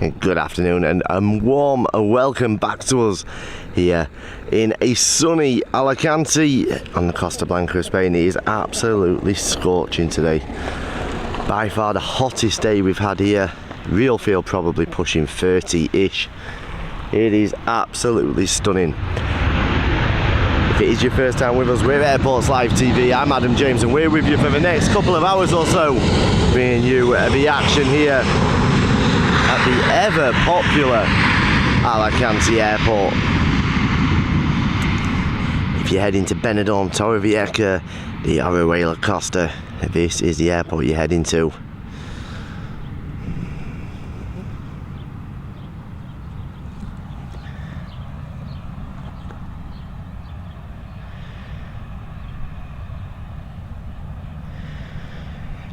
Good afternoon and a warm welcome back to us here in a sunny Alicante on the Costa Blanca of Spain. It is absolutely scorching today. By far the hottest day we've had here. Real feel probably pushing 30-ish. It is absolutely stunning. If it is your first time with us, we're Airports Live TV. I'm Adam James and we're with you for the next couple of hours or so, bringing you the action here at the ever popular Alicante Airport. If you're heading to Benidorm, Torrevieja, the Orihuela Costa, this is the airport you're heading to.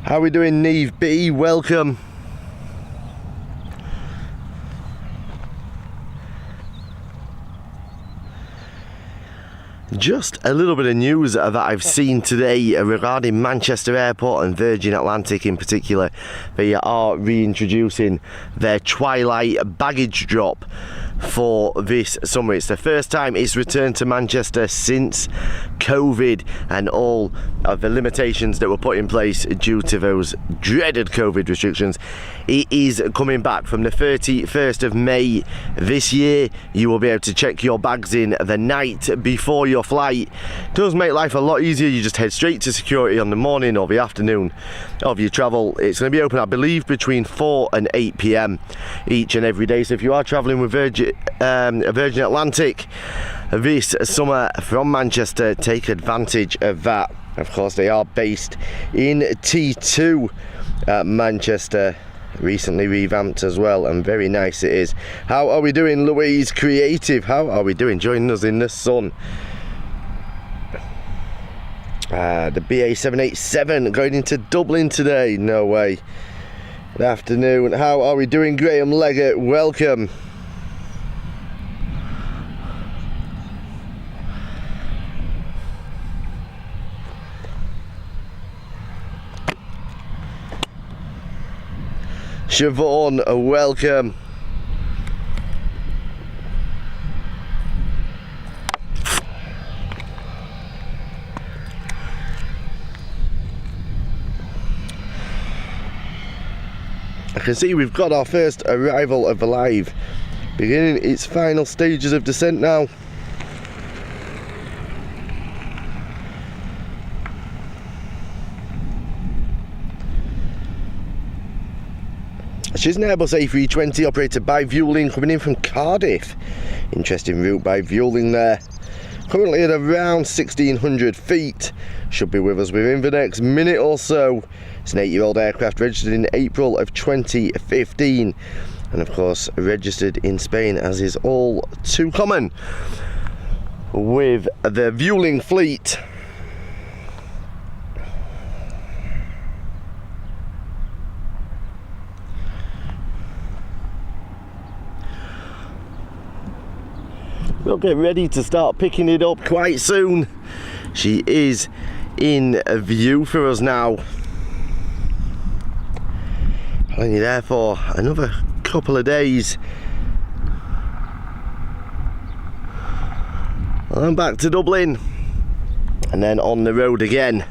How are we doing, Neve B? Welcome. Just a little bit of news that I've seen today regarding Manchester Airport and Virgin Atlantic in particular. They are reintroducing their twilight baggage drop for this summer. It's the first time it's returned to Manchester since COVID and all of the limitations that were put in place due to those dreaded COVID restrictions. It is coming back from the 31st of May this year. You will be able to check your bags in the night before your flight. It does make life a lot easier. You just head straight to security on the morning or the afternoon of your travel. It's going to be open, I believe, between 4 and 8 p.m. each and every day. So if you are travelling with Virgin Atlantic this summer from Manchester, take advantage of that. Of course, they are based in T2 Manchester, recently revamped as well, and very nice it is. How are we doing, Louise Creative? How are we doing? Joining us in the sun. The BA 787 going into Dublin today. No way. Good afternoon. How are we doing, Graham Leggett? Welcome. Siobhan, welcome. I can see we've got our first arrival of the live beginning its final stages of descent now. She's an Airbus A320 operated by Vueling, coming in from Cardiff. Interesting route by Vueling there. Currently at around 1600 feet. Should be with us within the next minute or so. It's an 8-year-old aircraft registered in April of 2015. And of course registered in Spain, as is all too common with the Vueling fleet. We'll get ready to start picking it up quite soon. She is in view for us now. Only there for another couple of days. I'm back to Dublin and then on the road again.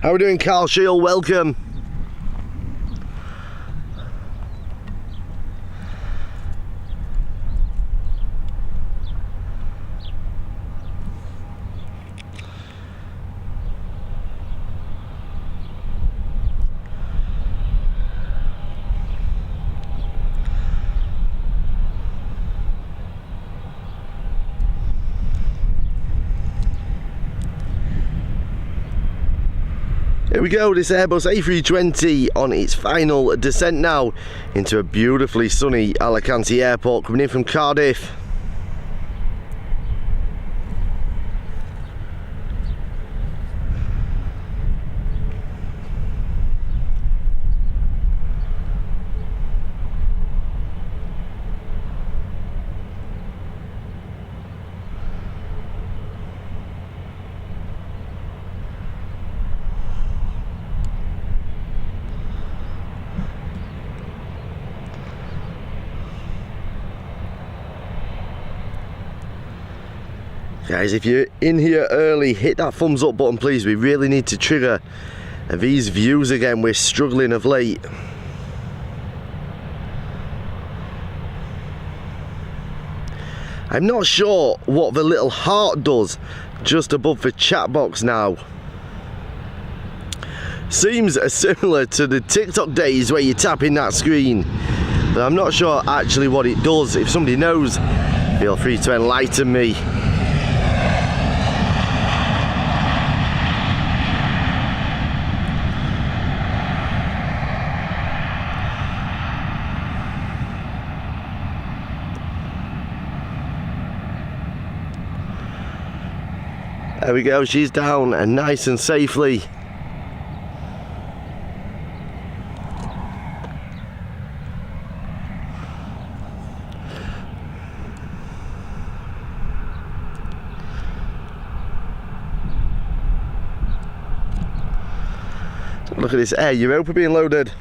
How are we doing, Carl Shield? Welcome. Here we go, this Airbus A320 on its final descent now into a beautifully sunny Alicante Airport, coming in from Cardiff. Guys, if you're in here early, hit that thumbs up button please. We really need to trigger these views again. We're struggling of late. I'm not sure what the little heart does just above the chat box now. Seems similar to the TikTok days where you tap in that screen, but I'm not sure actually what it does. If somebody knows, feel free to enlighten me. There we go, she's down and nice and safely. Look at this Air Europa being loaded.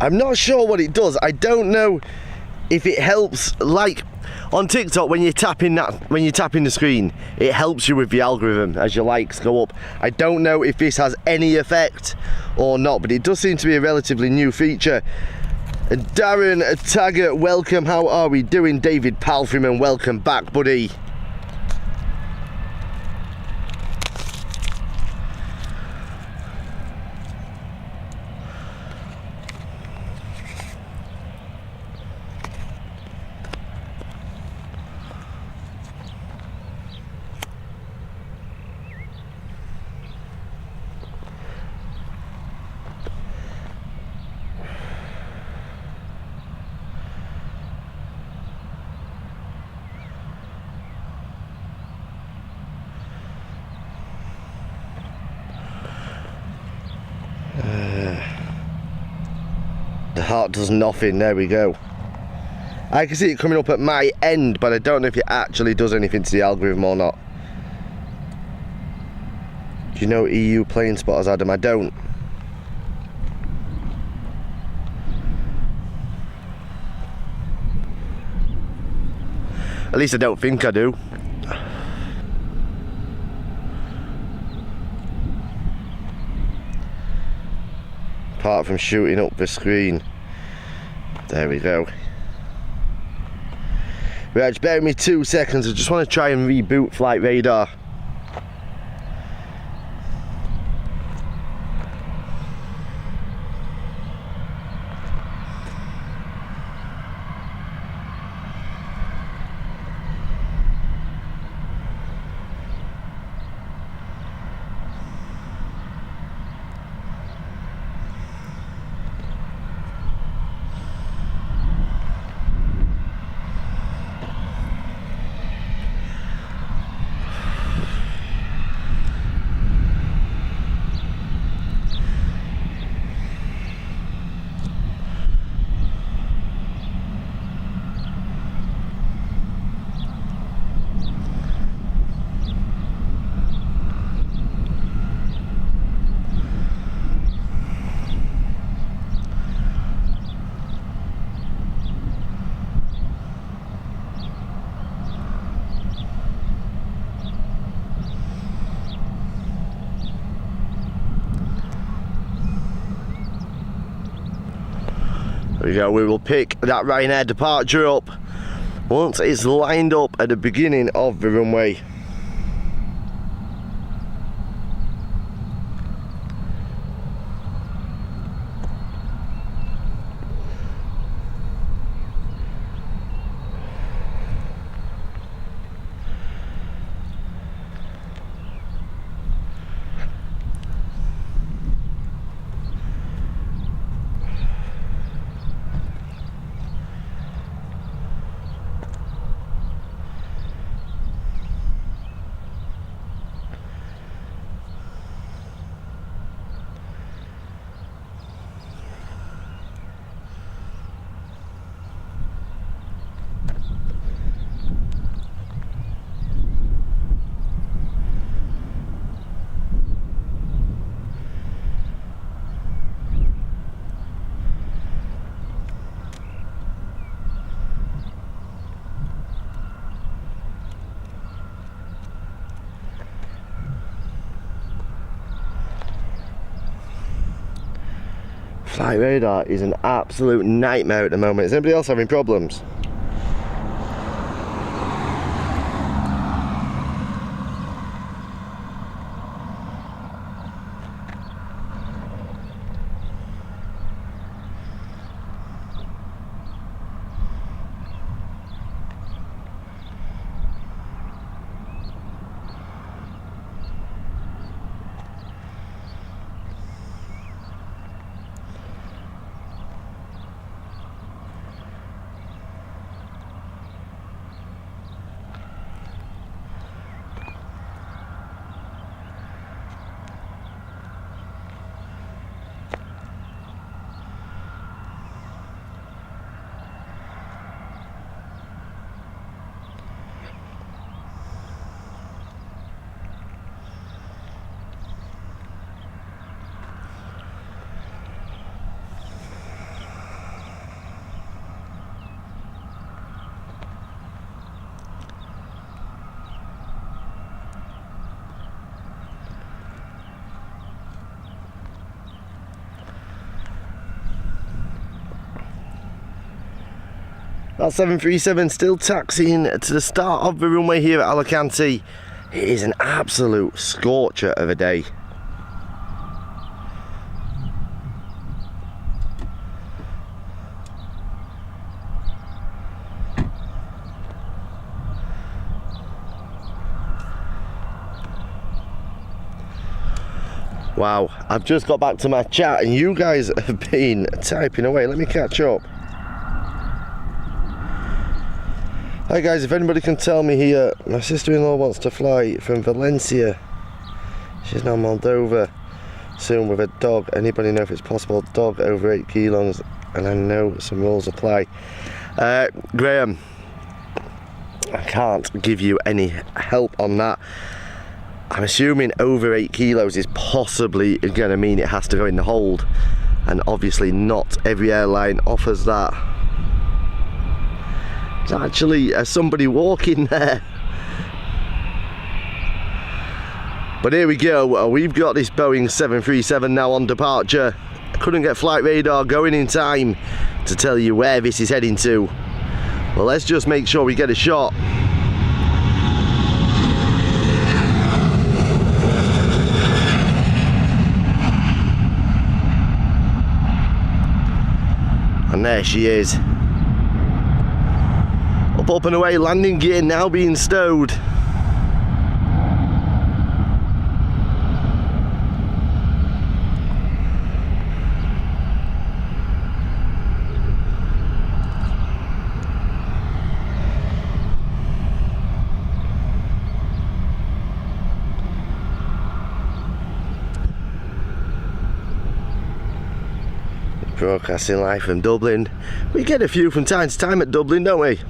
I'm not sure what it does. I don't know if it helps, like on TikTok when you tap in the screen, it helps you with the algorithm as your likes go up. I don't know if this has any effect or not, but it does seem to be a relatively new feature. And Darren Taggart, welcome. How are we doing? David Palfreyman, welcome back, buddy. The heart does nothing. There we go. I can see it coming up at my end, but I don't know if it actually does anything to the algorithm or not. Do you know EU plane spotters, Adam? I don't. At least I don't think I do. Apart from shooting up the screen. There we go. Right, just bear with me 2 seconds. I just want to try and reboot Flight Radar. There we go, we will pick that Ryanair departure up once it's lined up at the beginning of the runway. Flight radar is an absolute nightmare at the moment. Is anybody else having problems? That 737 still taxiing to the start of the runway here at Alicante. It is an absolute scorcher of a day. Wow, I've just got back to my chat and you guys have been typing away. Let me catch up. Hi guys, if anybody can tell me here, my sister-in-law wants to fly from Valencia. She's now Moldova soon with a dog. Anybody know if it's possible? Dog over 8 kilos, and I know some rules apply. Graham, I can't give you any help on that. I'm assuming over 8 kilos is possibly going to mean it has to go in the hold, and obviously not every airline offers that. There's actually somebody walking there. But here we go, we've got this Boeing 737 now on departure. I couldn't get flight radar going in time to tell you where this is heading to. Well, let's just make sure we get a shot. And there she is. Up and away, landing gear now being stowed. Broadcasting live from Dublin. We get a few from time to time at Dublin, don't we?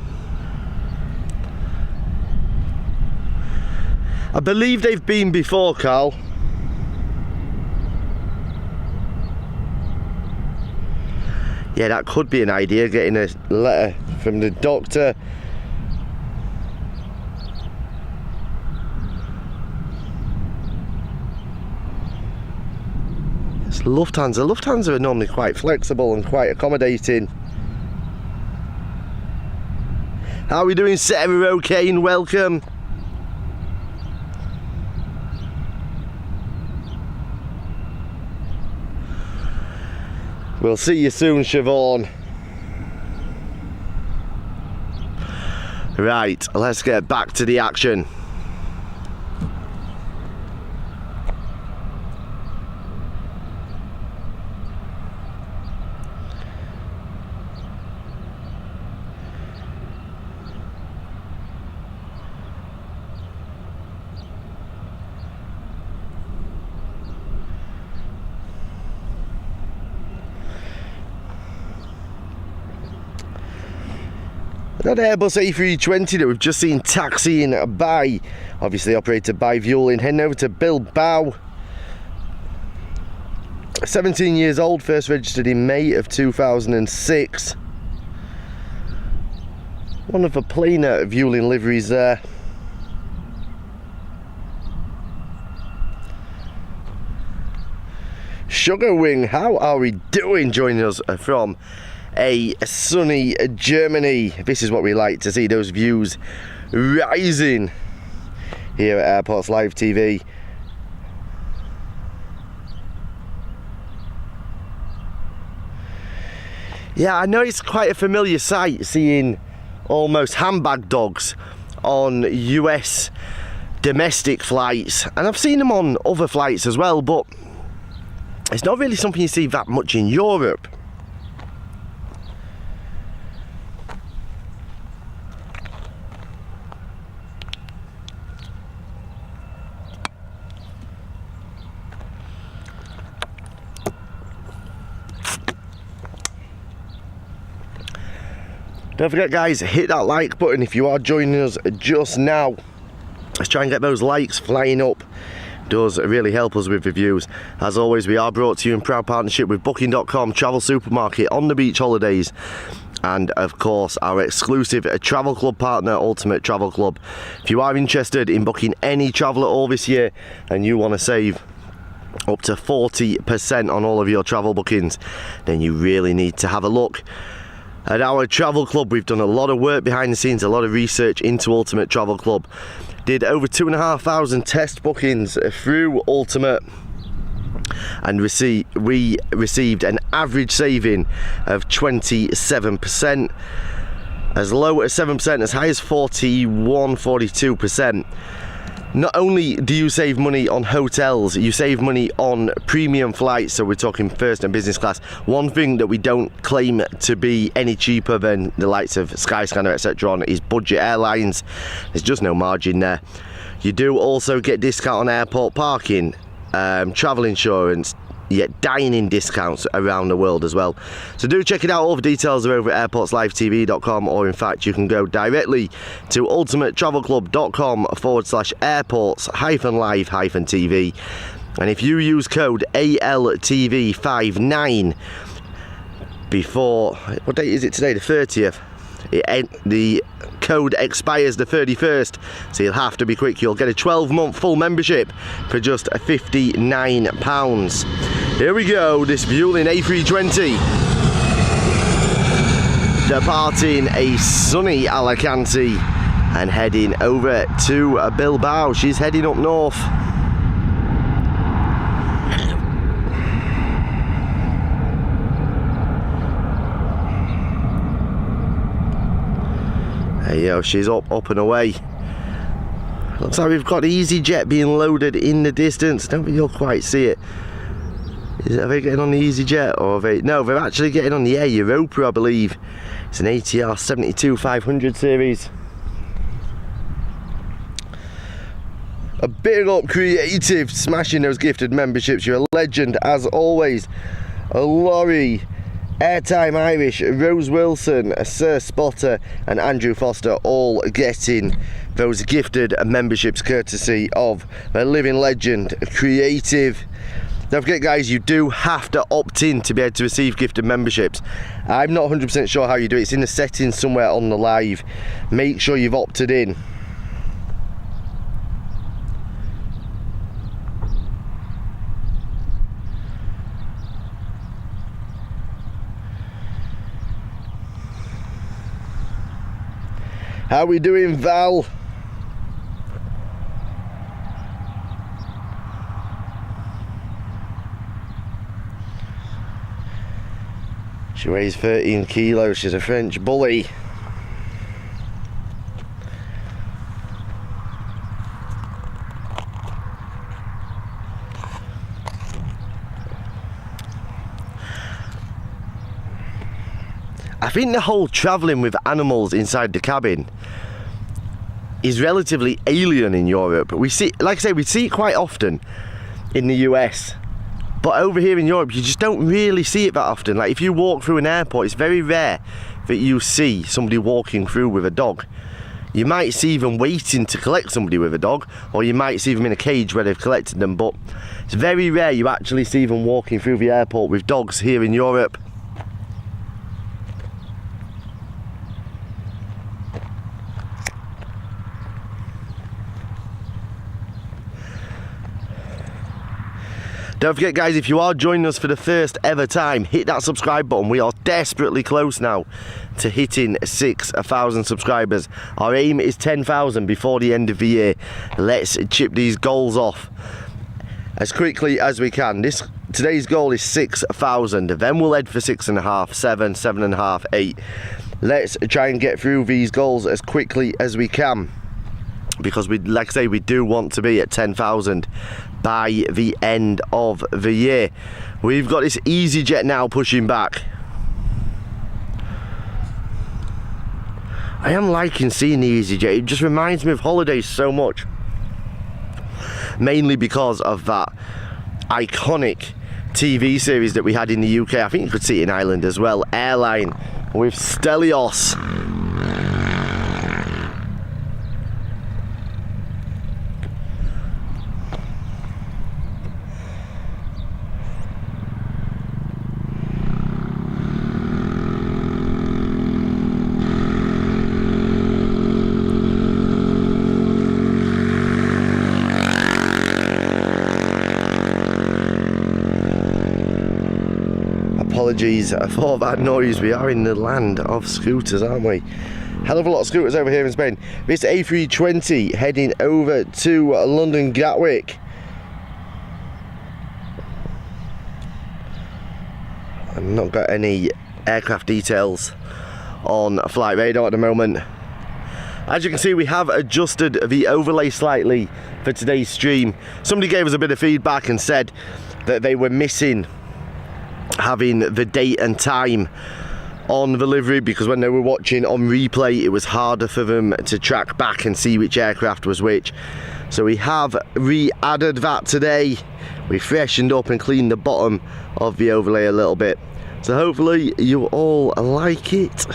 I believe they've been before, Carl. Yeah, that could be an idea, getting a letter from the doctor. It's Lufthansa. Lufthansa are normally quite flexible and quite accommodating. How are we doing, Sarah O'Kane? Welcome. We'll see you soon, Siobhan. Right, let's get back to the action. That Airbus A320 that we've just seen taxiing by, obviously operated by Vueling, heading over to Bilbao. 17 years old, first registered in May of 2006. One of the plainer Vueling liveries there. Sugar Wing. How are we doing? Joining us from a sunny Germany. This is what we like to see, those views rising here at Airports Live TV. Yeah, I know it's quite a familiar sight seeing almost handbag dogs on US domestic flights, and I've seen them on other flights as well, but it's not really something you see that much in Europe. Don't forget, guys, hit that like button if you are joining us just now. Let's try and get those likes flying up. Does really help us with reviews. As always, we are brought to you in proud partnership with Booking.com, travel supermarket, on the beach holidays, and of course our exclusive travel club partner, Ultimate Travel Club. If you are interested in booking any travel at all this year and you want to save up to 40% on all of your travel bookings, then you really need to have a look at our travel club. We've done a lot of work behind the scenes, a lot of research into Ultimate Travel Club. Did over 2,500 test bookings through Ultimate, and we received an average saving of 27%, as low as 7%, as high as 42%. Not only do you save money on hotels, you save money on premium flights, so we're talking first and business class. One thing that we don't claim to be any cheaper than the likes of Skyscanner, etc. on is budget airlines. There's just no margin there. You do also get discount on airport parking, travel insurance, you get dining discounts around the world as well. So do check it out. All the details are over at airportslivetv.com, or in fact you can go directly to ultimatetravelclub.com/airports-live-tv, and if you use code ALTV59 before, what date is it today, the 30th, the code expires the 31st, so you'll have to be quick. You'll get a 12-month full membership for just £59. Here we go, this Vueling A320 departing a sunny Alicante and heading over to Bilbao. She's heading up north. There you go, she's up and away. Looks like we've got EasyJet being loaded in the distance. I don't think you'll quite see it. Are they getting on the EasyJet, or are they? No, they're actually getting on the Air Europa, I believe. It's an ATR 72-500 series. A big up Creative, smashing those gifted memberships. You're a legend as always. Laurie, Airtime Irish, Rose Wilson, Sir Spotter and Andrew Foster all getting those gifted memberships courtesy of the living legend Creative. Don't forget, guys, you do have to opt in to be able to receive gifted memberships. I'm not 100% sure how you do it. It's in the settings somewhere on the live. Make sure you've opted in. How we doing, Val? She weighs 13 kilos, she's a French bully. I think the whole travelling with animals inside the cabin is relatively alien in Europe. We see, like I say, we see it quite often in the US, but over here in Europe you just don't really see it that often. Like if you walk through an airport, it's very rare that you see somebody walking through with a dog. You might see them waiting to collect somebody with a dog, or you might see them in a cage where they've collected them, but it's very rare you actually see them walking through the airport with dogs here in Europe. Don't forget, guys, if you are joining us for the first ever time, hit that subscribe button. We are desperately close now to hitting 6,000 subscribers. Our aim is 10,000 before the end of the year. Let's chip these goals off as quickly as we can. Today's goal is 6,000. Then we'll head for 6.5, 7, 7.5, 8. Let's try and get through these goals as quickly as we can, because like I say, we do want to be at 10,000 by the end of the year. We've got this EasyJet now pushing back. I am liking seeing the EasyJet. It just reminds me of holidays so much, mainly because of that iconic TV series that we had in the UK. I think you could see it in Ireland as well. Airline with Stelios. Apologies for that noise. We are in the land of scooters, aren't we? Hell of a lot of scooters over here in Spain. This A320 heading over to London Gatwick. I've not got any aircraft details on flight radar at the moment. As you can see, we have adjusted the overlay slightly for today's stream. Somebody gave us a bit of feedback and said that they were missing having the date and time on the livery, because when they were watching on replay it was harder for them to track back and see which aircraft was which. So we have re-added that today. We freshened up and cleaned the bottom of the overlay a little bit, so hopefully you all like it.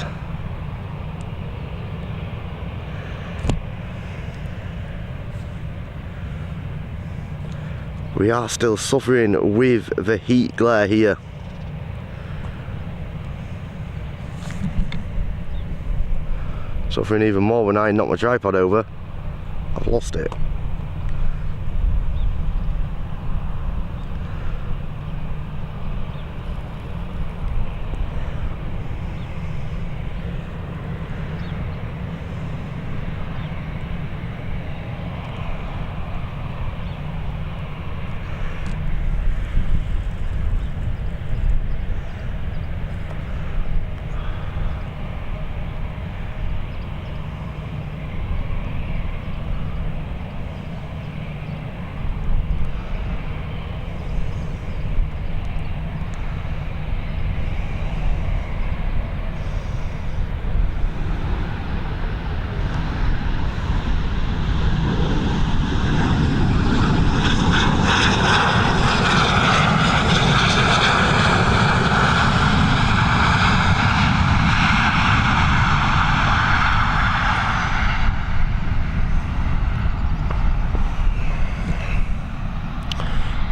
We are still suffering with the heat glare here. Suffering even more when I knock my tripod over. I've lost it.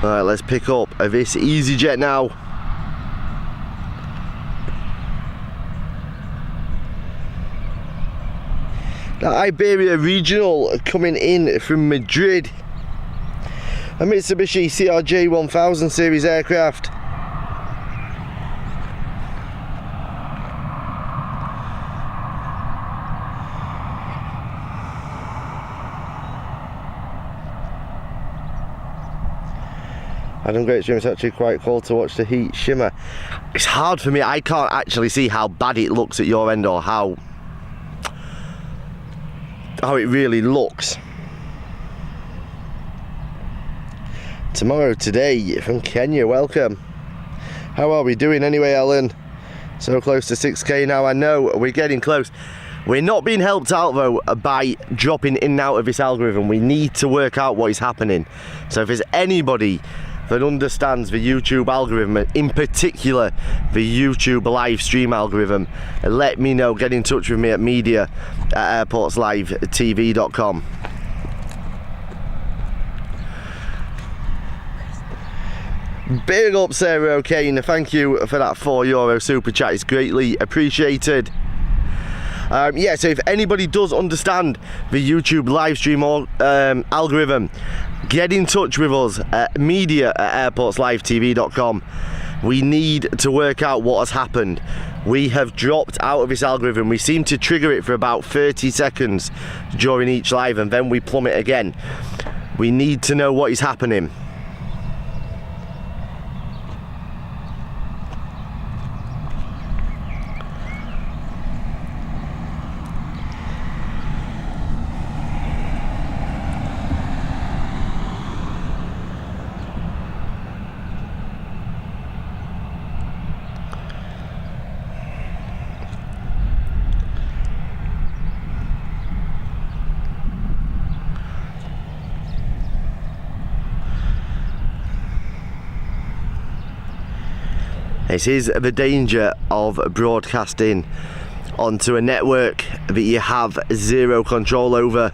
Alright, let's pick up this EasyJet now. The Iberia Regional coming in from Madrid. A Mitsubishi CRJ 1000 series aircraft. Adam Great Stream, it's actually quite cool to watch the heat shimmer. It's hard for me, I can't actually see how bad it looks at your end, or how it really looks. Tomorrow Today from Kenya, welcome. How are we doing anyway, Ellen? So close to 6k now. I know we're getting close. We're not being helped out though by dropping in and out of this algorithm. We need to work out what is happening. So if there's anybody that understands the YouTube algorithm, in particular the YouTube live stream algorithm, let me know. Get in touch with me at media@airportslivetv.com. Big up Sarah O'Kane, thank you for that €4 super chat, it's greatly appreciated. Yeah, so if anybody does understand the YouTube live stream algorithm get in touch with us at media@airportslivetv.com. We need to work out what has happened. We have dropped out of this algorithm. We seem to trigger it for about 30 seconds during each live, and then we plummet again. We need to know what is happening. This is the danger of broadcasting onto a network that you have zero control over.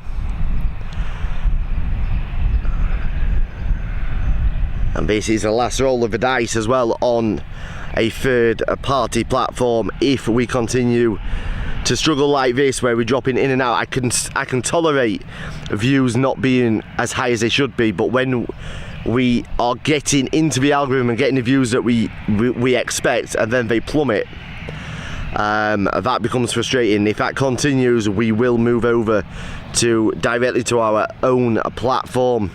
And this is the last roll of the dice as well on a third party platform. If we continue to struggle like this, where we're dropping in and out, I can tolerate views not being as high as they should be, but when we are getting into the algorithm and getting the views that we expect, and then they plummet, that becomes frustrating. If that continues, we will move over directly to our own platform.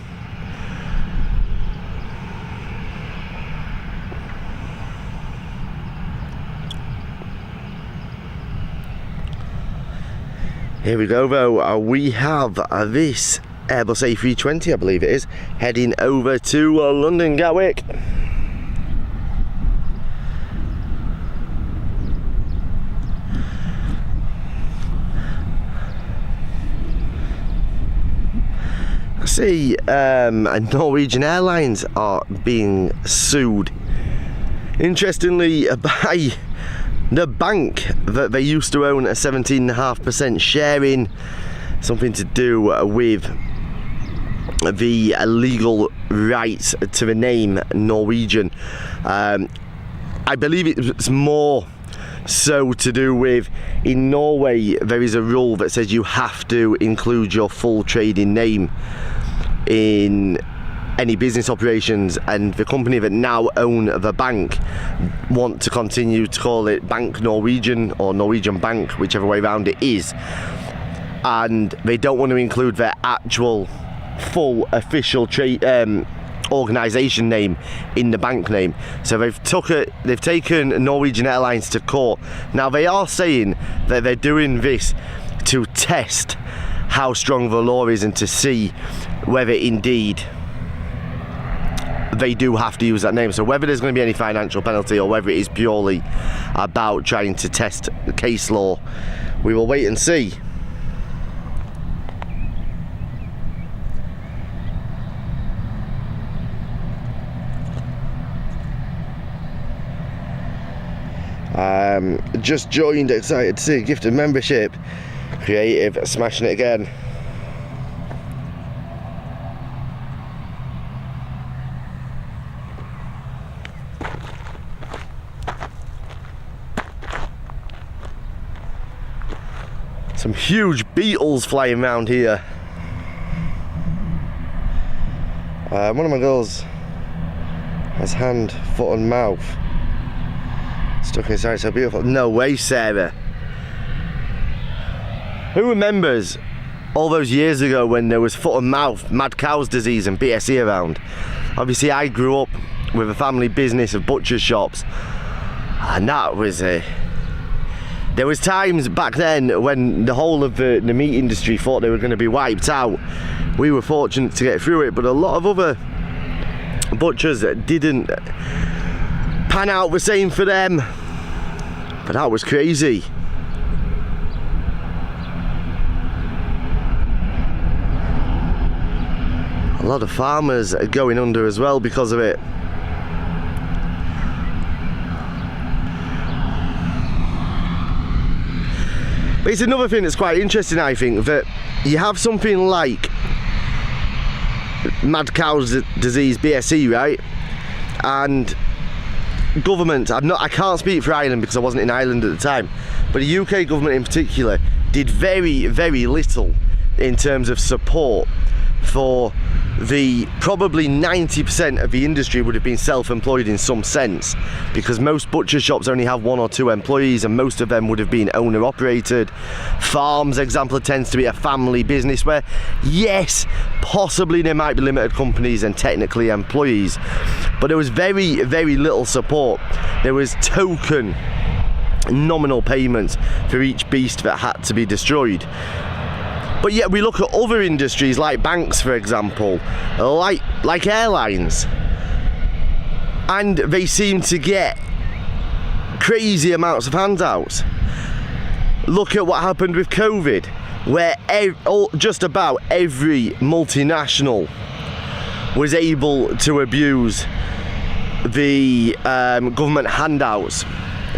Here we go though, we have this Airbus A320, I believe it is, heading over to London Gatwick. I see Norwegian Airlines are being sued, interestingly, by the bank that they used to own a 17.5% share in, something to do with the legal rights to the name Norwegian. I believe it's more so to do with, in Norway there is a rule that says you have to include your full trading name in any business operations, and the company that now own the bank want to continue to call it Bank Norwegian or Norwegian Bank, whichever way around it is, and they don't want to include their actual full official organisation name in the bank name. So they've taken Norwegian Airlines to court. Now they are saying that they're doing this to test how strong the law is and to see whether indeed they do have to use that name. So whether there's going to be any financial penalty or whether it is purely about trying to test the case law, we will wait and see. Just joined, excited to see, gifted membership, creative, smashing it again. Some huge beetles flying around here. One of my girls has hand, foot and mouth stuck inside, so beautiful. No way, Sarah. Who remembers all those years ago when there was foot and mouth, mad cow's disease and BSE around? Obviously I grew up with a family business of butcher's shops, and that was there was times back then when the whole of the meat industry thought they were going to be wiped out. We were fortunate to get through it, but a lot of other butchers didn't pan out the same for them. But that was crazy. A lot of farmers are going under as well because of it. But it's another thing that's quite interesting, I think, that you have something like mad cow's disease, BSE, right? And government, I can't speak for Ireland because I wasn't in Ireland at the time, but the UK government in particular did very, very little in terms of support for probably 90% of the industry would have been self-employed in some sense, because most butcher shops only have 1 or 2 employees, and most of them would have been owner operated. Farms, example, tends to be a family business where, yes, possibly there might be limited companies and technically employees, but there was very, very little support. There was token nominal payments for each beast that had to be destroyed. But yet we look at other industries like banks, for example, like airlines, and they seem to get crazy amounts of handouts. Look at what happened with COVID, where just about every multinational was able to abuse the government handouts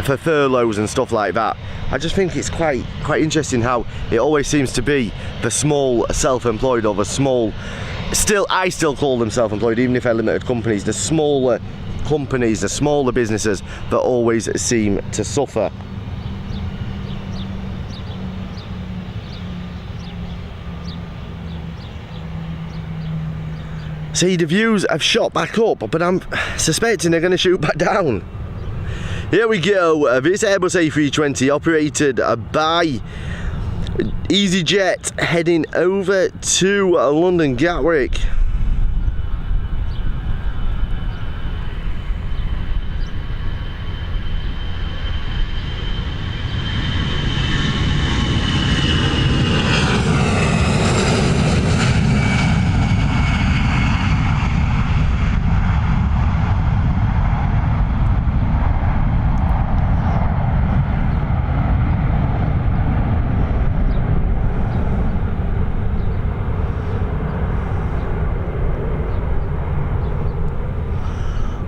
for furloughs and stuff like that. I just think it's quite interesting how it always seems to be the small self-employed, or the small, I still call them self-employed even if they're limited companies, the smaller companies, the smaller businesses that always seem to suffer. See, the views have shot back up, but I'm suspecting they're going to shoot back down. Here we go, this Airbus A320 operated by EasyJet heading over to London Gatwick.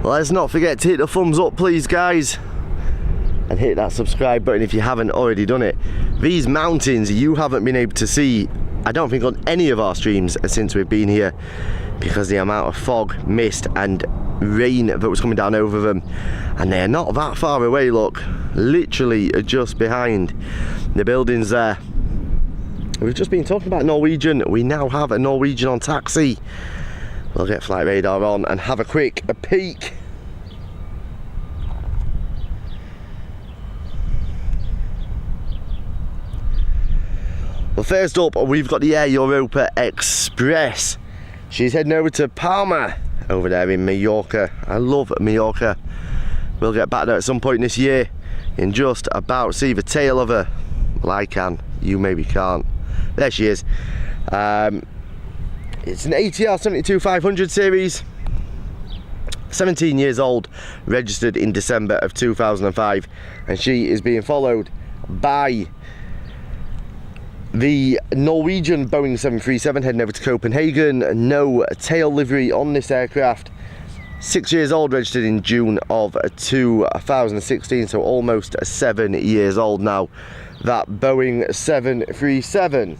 Let's not forget to hit the thumbs up, please, guys, and hit that subscribe button if you haven't already done it. These mountains you haven't been able to see, I don't think, on any of our streams since we've been here, because the amount of fog, mist and rain that was coming down over them, and they're not that far away. Look, literally just behind the buildings there. We've just been talking about Norwegian. We now have a Norwegian on taxi. We'll get flight radar on and have a quick peek. Well, first up, we've got the Air Europa Express. She's heading over to Palma, over there in Mallorca. I love Mallorca. We'll get back there at some point this year and just about see the tail of her. Well, I can, you maybe can't. There she is. It's an ATR 72-500 series, 17 years old, registered in December of 2005, and she is being followed by the Norwegian Boeing 737 heading over to Copenhagen. No tail livery on this aircraft. 6 years old, registered in June of 2016, so almost 7 years old now, that Boeing 737.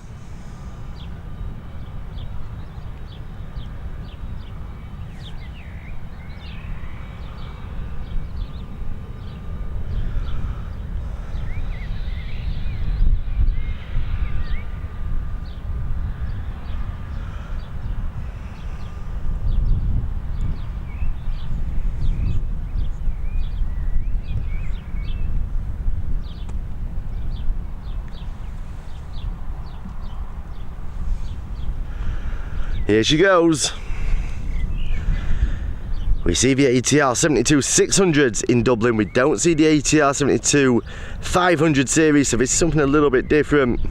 Here she goes. We see the ATR 72-600s in Dublin. We don't see the ATR 72-500 series, so it's something a little bit different.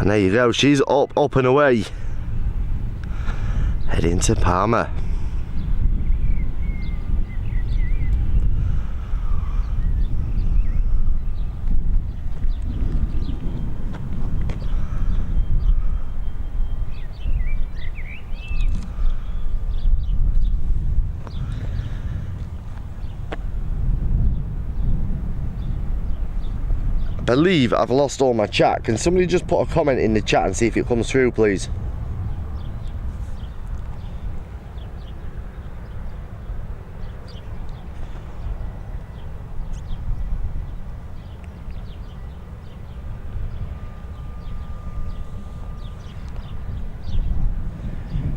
And there you go, she's up and away, heading to Palma. believe I've lost all my chat. Can somebody just put a comment in the chat and see if it comes through, please?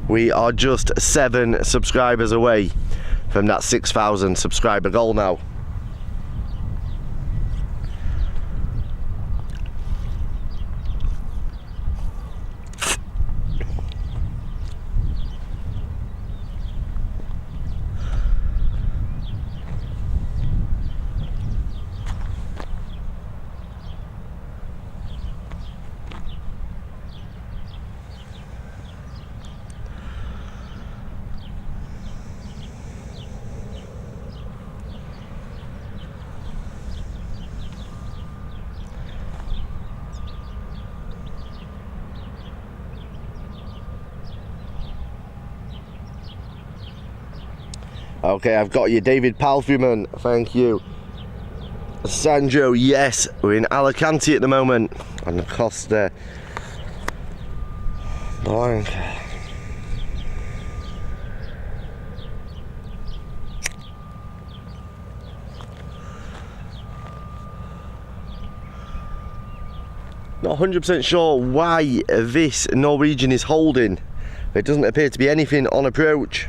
We are just 7 subscribers away from that 6,000 subscriber goal now. Okay, I've got you, David Palfreyman, thank you. Sandro, yes, we're in Alicante at the moment, on the Costa Blanca. Not 100% sure why this Norwegian is holding. There doesn't appear to be anything on approach.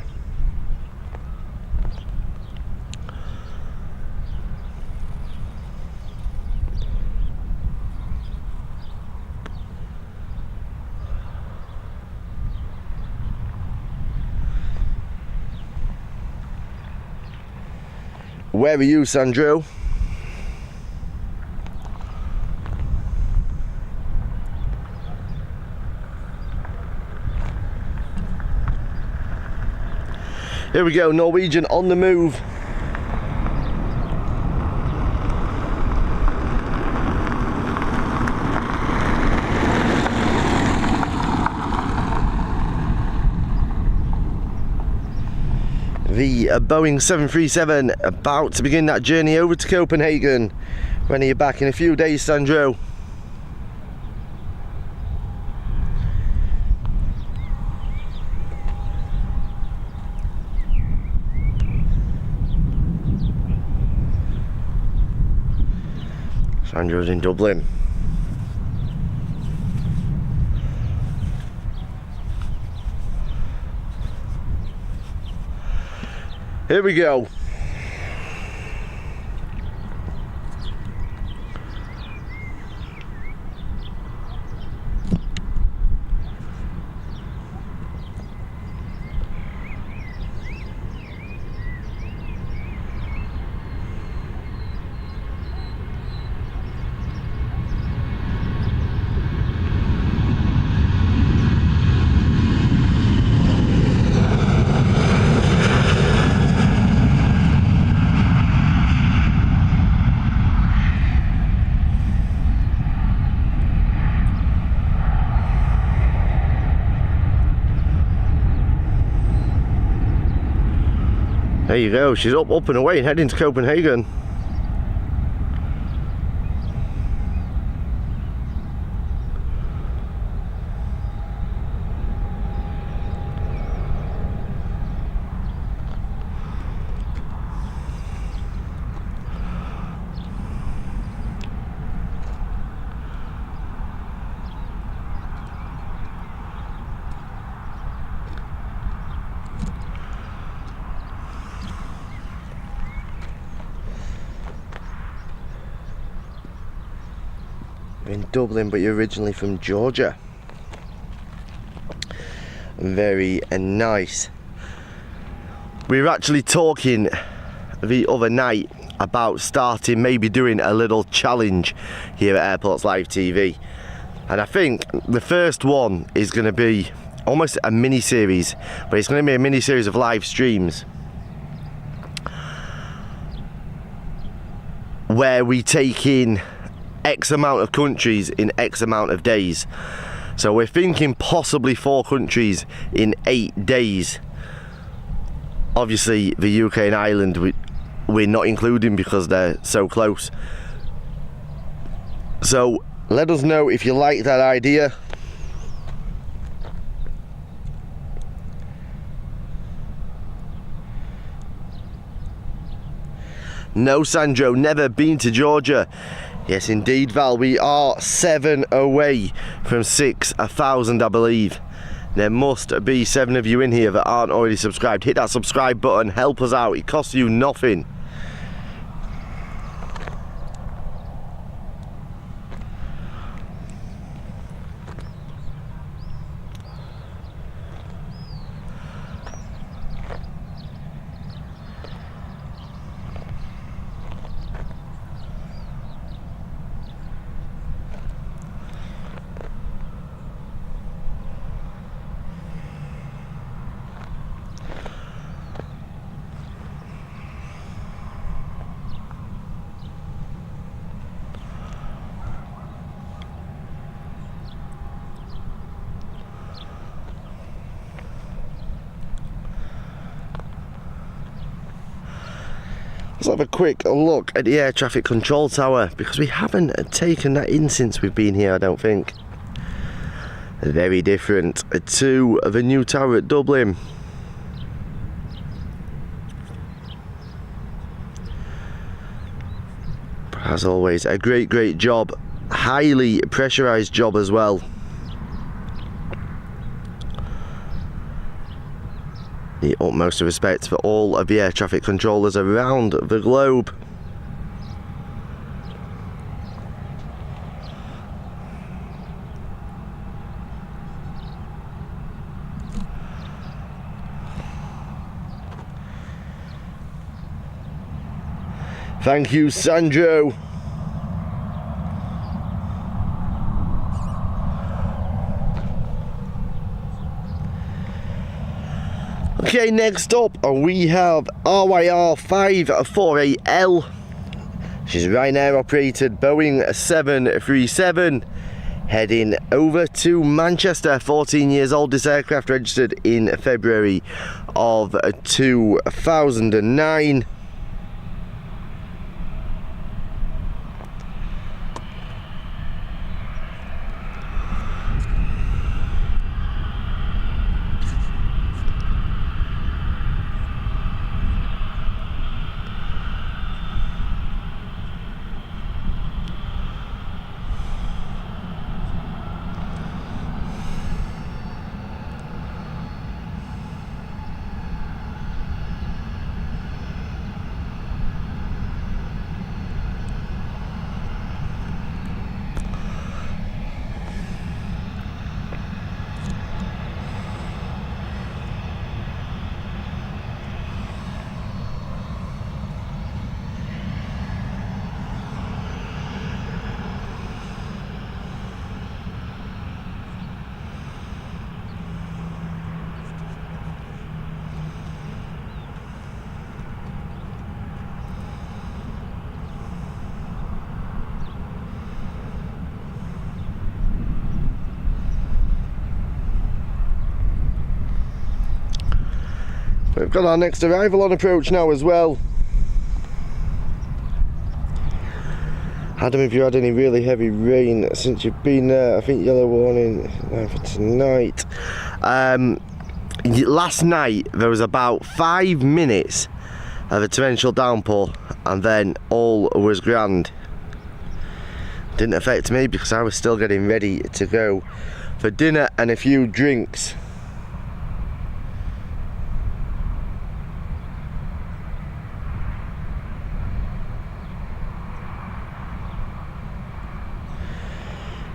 Where are you, Sandro? Here we go, Norwegian on the move. The Boeing 737 about to begin that journey over to Copenhagen. When are you back? In a few days, Sandro. Sandro's in Dublin. Here we go. There you go, she's up and away and heading to Copenhagen. You're in Dublin, but you're originally from Georgia. Very nice. We were actually talking the other night about starting, maybe doing a little challenge here at Airports Live TV. And I think the first one is going to be almost a mini series, but it's going to be a mini series of live streams where we take in X amount of countries in X amount of days. So we're thinking possibly 4 countries in 8 days. Obviously the UK and Ireland we're not including because they're so close. So let us know if you like that idea. No, Sandro, never been to Georgia. Yes, indeed, Val. We are 7 away from 6,000, I believe. There must be 7 of you in here that aren't already subscribed. Hit that subscribe button. Help us out. It costs you nothing. Let's have a quick look at the air traffic control tower, because we haven't taken that in since we've been here, I don't think. Very different to the new tower at Dublin. But as always, a great job. Highly pressurised job as well. The utmost respect for all of the air traffic controllers around the globe. Thank you, Sandro. Okay, next up we have RYR 548L. She's Ryanair operated Boeing 737, heading over to Manchester. 14 years old, this aircraft registered in February of 2009. We've got our next arrival on approach now as well. Adam, if you had any really heavy rain since you've been there, I think yellow warning for tonight. Last night there was about 5 minutes of a torrential downpour and then all was grand. Didn't affect me because I was still getting ready to go for dinner and a few drinks.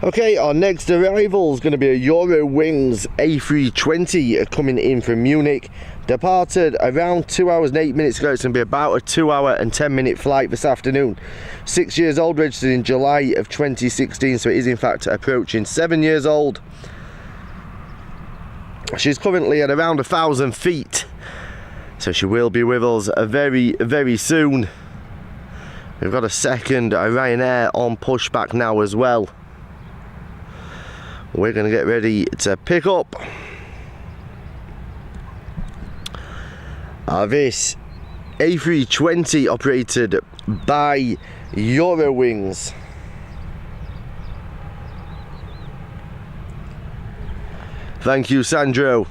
Okay, our next arrival is going to be a Eurowings A320 coming in from Munich. Departed around 2 hours and 8 minutes ago. It's going to be about a 2 hour and 10 minute flight this afternoon. 6 years old, registered in July of 2016, so it is in fact approaching 7 years old. She's currently at around 1,000 feet, so she will be with us very soon. We've got a second Ryanair on pushback now as well. We're going to get ready to pick up this A320 operated by Eurowings. Thank you, Sandro.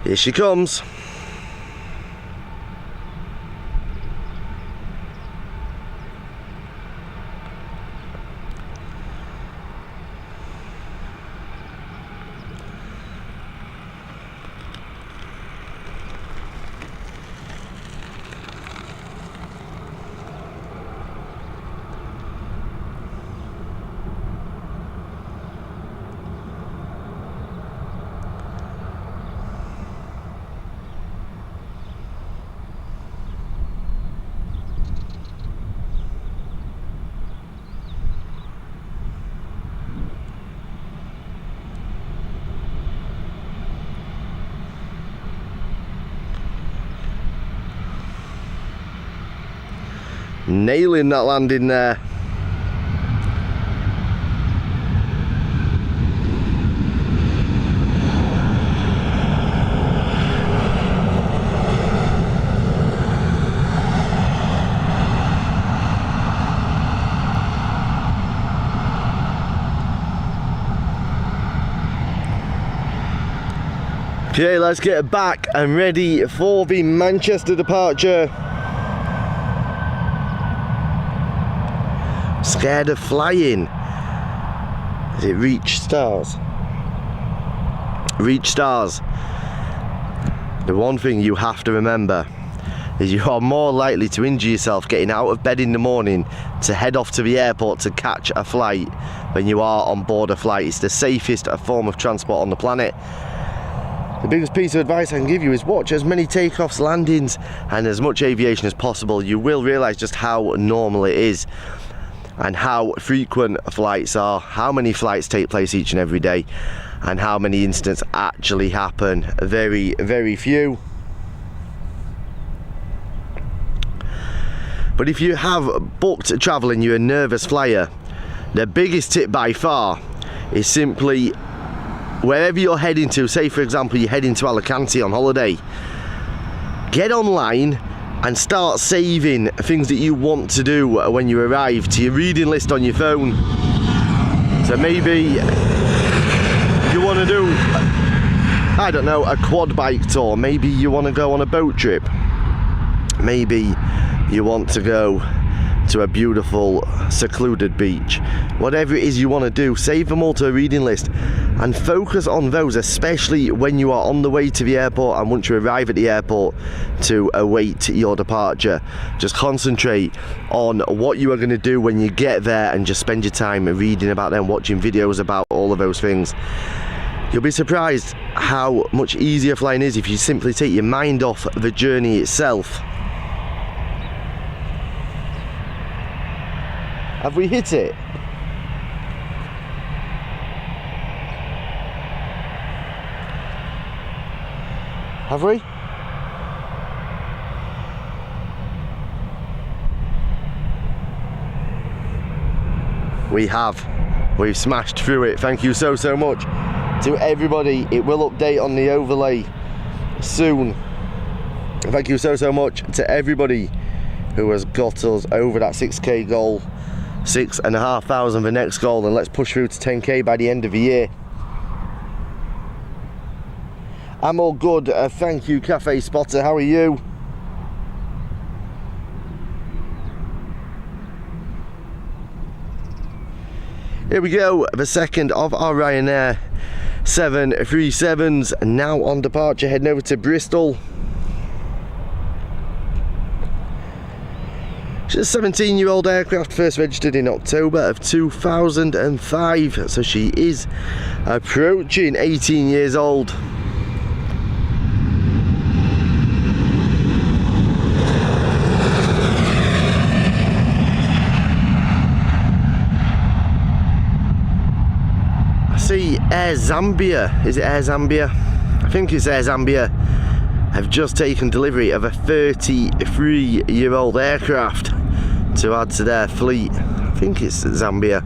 Here she comes. Nailing that landing there. Okay, let's get back and ready for the Manchester departure. Scared of flying. Is it reach stars? Reach stars. The one thing you have to remember is you are more likely to injure yourself getting out of bed in the morning to head off to the airport to catch a flight than you are on board a flight. It's the safest form of transport on the planet. The biggest piece of advice I can give you is watch as many takeoffs, landings and as much aviation as possible. You will realise just how normal it is and how frequent flights are, how many flights take place each and every day, and how many incidents actually happen. Very, very few. But if you have booked travel and you're a nervous flyer, the biggest tip by far is simply wherever you're heading to, say for example you're heading to Alicante on holiday, get online and start saving things that you want to do when you arrive to your reading list on your phone. So maybe you want to do, I don't know, a quad bike tour. Maybe you want to go on a boat trip. Maybe you want to go to a beautiful secluded beach. Whatever it is you want to do, save them all to a reading list and focus on those, especially when you are on the way to the airport and once you arrive at the airport to await your departure. Just concentrate on what you are going to do when you get there and just spend your time reading about them, watching videos about all of those things. You'll be surprised how much easier flying is if you simply take your mind off the journey itself. Have we hit it? Have we? We have. We've smashed through it. Thank you so much to everybody. It will update on the overlay soon. Thank you so much to everybody who has got us over that 6k goal. 6,500 the next goal, and let's push through to 10k by the end of the year. I'm all good, thank you Cafe Spotter, how are you? Here we go, the second of our Ryanair 737s, now on departure, heading over to Bristol. She's a 17-year-old aircraft, first registered in October of 2005, so she is approaching 18 years old. I see Air Zambia, is it Air Zambia? I think it's Air Zambia. Have just taken delivery of a 33-year-old aircraft to add to their fleet. I think it's Zambia.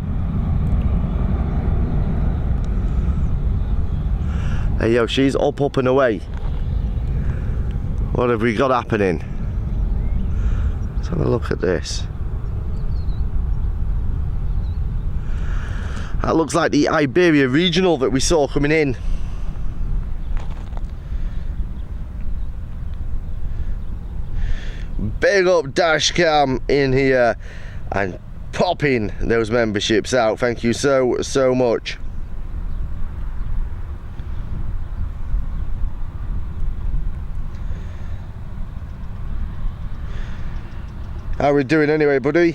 Hey yo, she's up and away. What have we got happening? Let's have a look at this. That looks like the Iberia Regional that we saw coming in. Big up Dashcam in here and popping those memberships out. Thank you so much. How we doing anyway, buddy?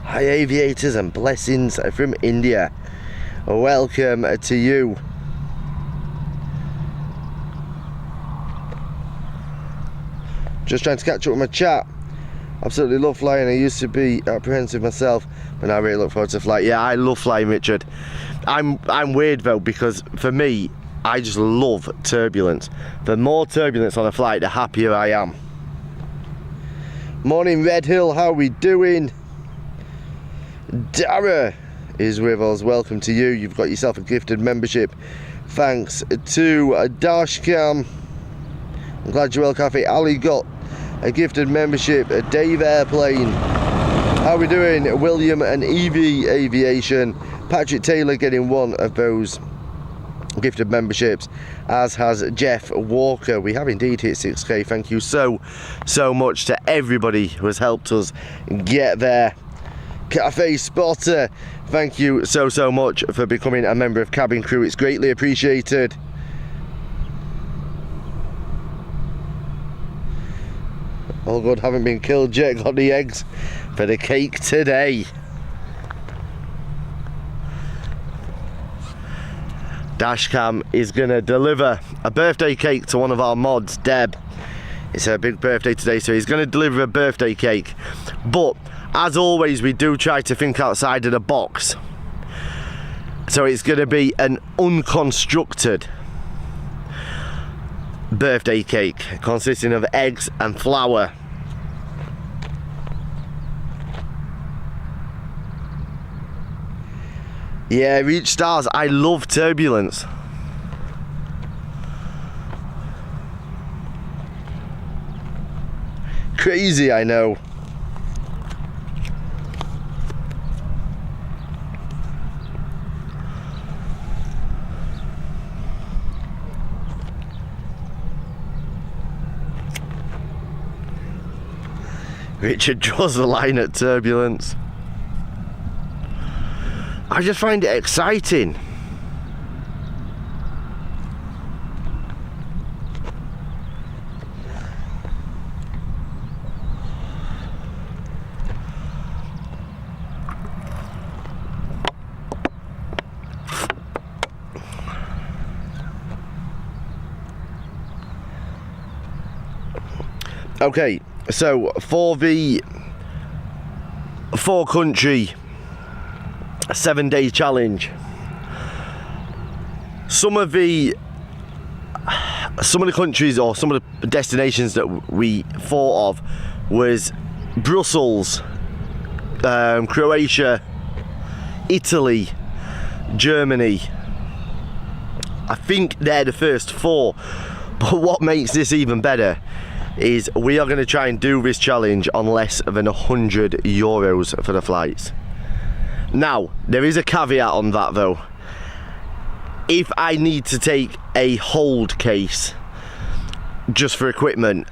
Hi aviators and blessings from India. Welcome to you. Just trying to catch up with my chat. Absolutely love flying. I used to be apprehensive myself, but now I really look forward to flight. Yeah, I love flying, Richard. I'm weird though, because for me, I just love turbulence. The more turbulence on a flight, the happier I am. Morning Red Hill, how we doing? Dara is with us. Welcome to you. You've got yourself a gifted membership. Thanks to Dashcam. I'm glad you're well, Cafe. Ali got a gifted membership. Dave Airplane. How we doing? William and Evie Aviation. Patrick Taylor getting one of those gifted memberships, as has Jeff Walker. We have indeed hit 6k. Thank you so much to everybody who has helped us get there. Cafe Spotter, thank you so much for becoming a member of cabin crew. It's greatly appreciated. All good, haven't been killed yet. Got the eggs for the cake today. Dashcam is gonna deliver a birthday cake to one of our mods, Deb. It's her big birthday today, so he's gonna deliver a birthday cake. But as always, we do try to think outside of the box. So it's gonna be an unconstructed birthday cake consisting of eggs and flour. Yeah, reach stars. I love turbulence. Crazy, I know. Richard draws the line at turbulence. I just find it exciting. Okay, so for the 4-country 7-day challenge, some of the countries or some of the destinations that we thought of was Brussels, Croatia, Italy, Germany. I think they're the first 4, but what makes this even better is we are going to try and do this challenge on less than €100 for the flights. Now, there is a caveat on that though. If I need to take a hold case just for equipment,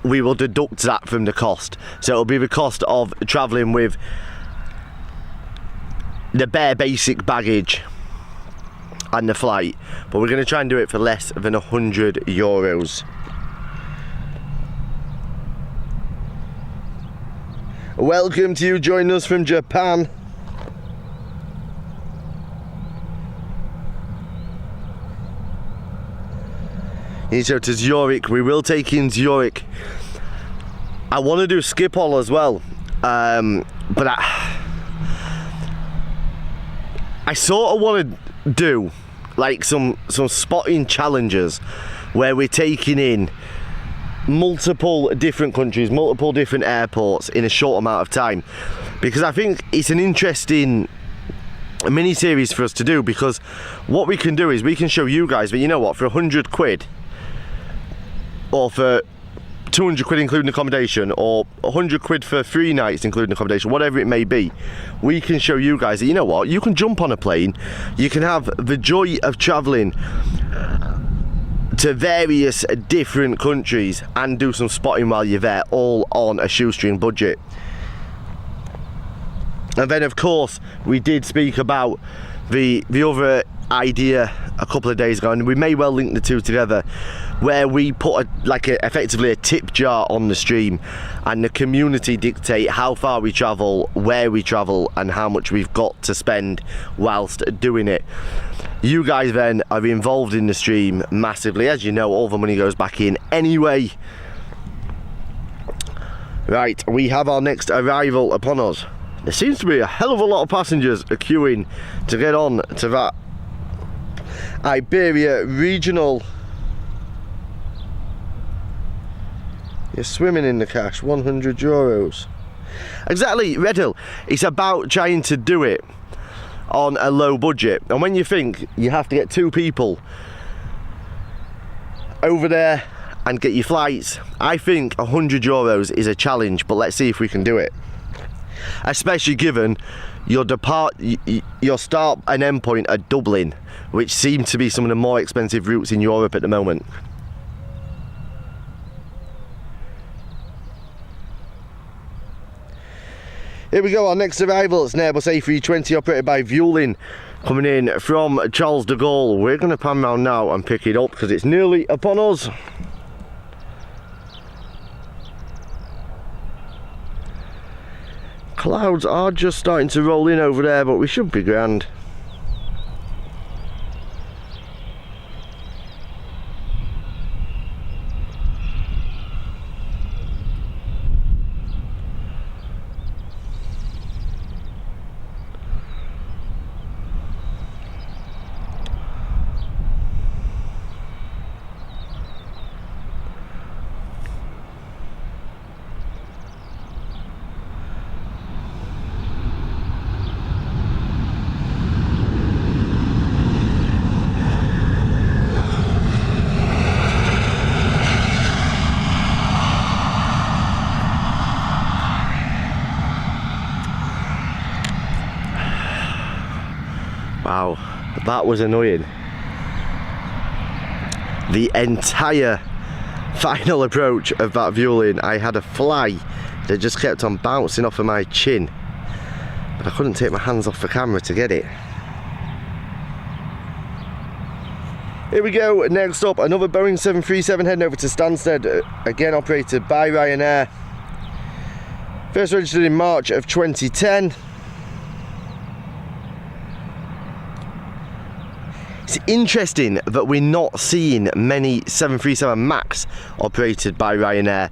we will deduct that from the cost. So it'll be the cost of travelling with the bare basic baggage and the flight, but we're going to try and do it for less than €100. Welcome to you joining us from Japan. So to Zurich, we will take in Zurich. I want to do Schiphol as well, but I sort of want to do like some spotting challenges where we're taking in multiple different countries, multiple different airports in a short amount of time, because I think it's an interesting a mini series for us to do, because what we can do is we can show you guys that, you know what, for 100 quid or for 200 quid including accommodation, or 100 quid for 3 nights including accommodation, whatever it may be, we can show you guys that, you know what, you can jump on a plane, you can have the joy of travelling to various different countries and do some spotting while you're there, all on a shoestring budget. And then of course we did speak about the other idea a couple of days ago, and we may well link the two together, where we put effectively a tip jar on the stream, and the community dictate how far we travel, where we travel, and how much we've got to spend whilst doing it. You guys then are involved in the stream massively. As you know, all the money goes back in anyway. Right, we have our next arrival upon us. There seems to be a hell of a lot of passengers queuing to get on to that Iberia regional. You're swimming in the cash, €100. Exactly, Redhill. It's about trying to do it on a low budget, and when you think you have to get 2 people over there and get your flights, I think €100 is a challenge, but let's see if we can do it. Especially given your start and end point at Dublin, which seem to be some of the more expensive routes in Europe at the moment. Here we go, our next arrival. It's an Airbus A320 operated by Vueling, coming in from Charles de Gaulle. We're going to pan round now and pick it up because it's nearly upon us. Clouds are just starting to roll in over there, but we should be grand. Wow, that was annoying. The entire final approach of that Vueling, I had a fly that just kept on bouncing off of my chin, but I couldn't take my hands off the camera to get it. Here we go, next up, another Boeing 737 heading over to Stansted, again operated by Ryanair. First registered in March of 2010. It's interesting that we're not seeing many 737 MAX operated by Ryanair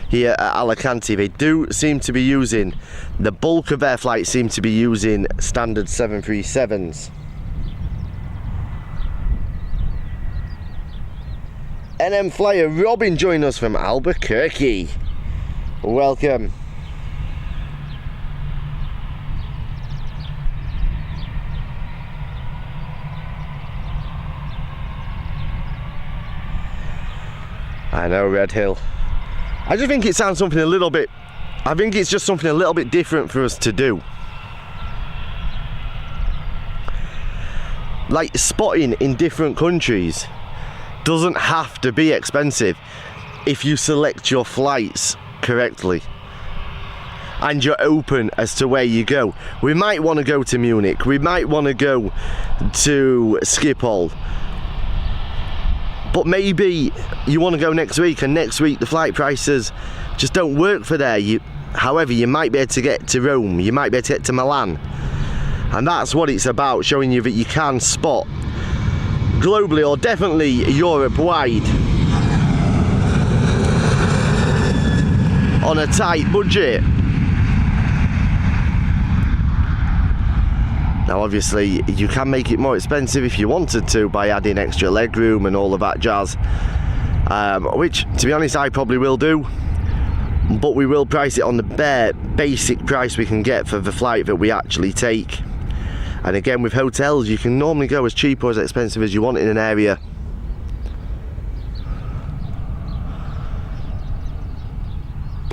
here at Alicante. They do seem to be using, the bulk of their flights seem to be using standard 737s. NM flyer Robin joined us from Albuquerque. Welcome. I know, Redhill. I just think it sounds something a little bit, I think it's just something a little bit different for us to do. Like, spotting in different countries doesn't have to be expensive if you select your flights correctly and you're open as to where you go. We might want to go to Munich, we might want to go to Schiphol, but maybe you want to go next week, and next week the flight prices just don't work for there. However, you might be able to get to Rome, you might be able to get to Milan, and that's what it's about, showing you that you can spot globally, or definitely Europe-wide, on a tight budget. Now obviously you can make it more expensive if you wanted to by adding extra legroom and all of that jazz, which to be honest I probably will do, but we will price it on the bare basic price we can get for the flight that we actually take. And again, with hotels, you can normally go as cheap or as expensive as you want in an area.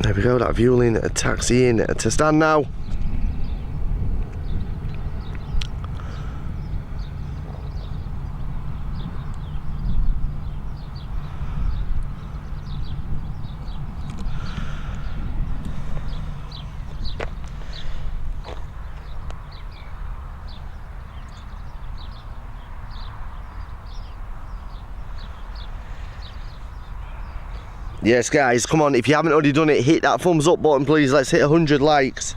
There we go, that Vueling taxi in to stand now. Yes guys, come on, if you haven't already done it, hit that thumbs up button please. Let's hit 100 likes.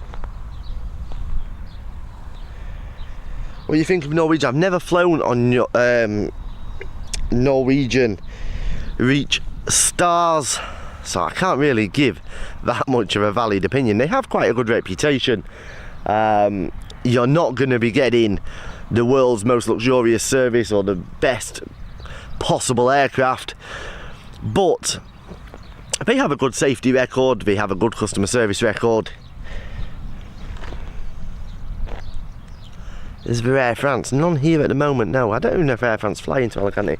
What do you think of Norwegian? I've never flown on Norwegian Reach Stars, so I can't really give that much of a valid opinion. They have quite a good reputation. You're not going to be getting the world's most luxurious service or the best possible aircraft, but they have a good safety record, they have a good customer service record. Is there Air France? None here at the moment, no. I don't even know if Air France fly into Alicante.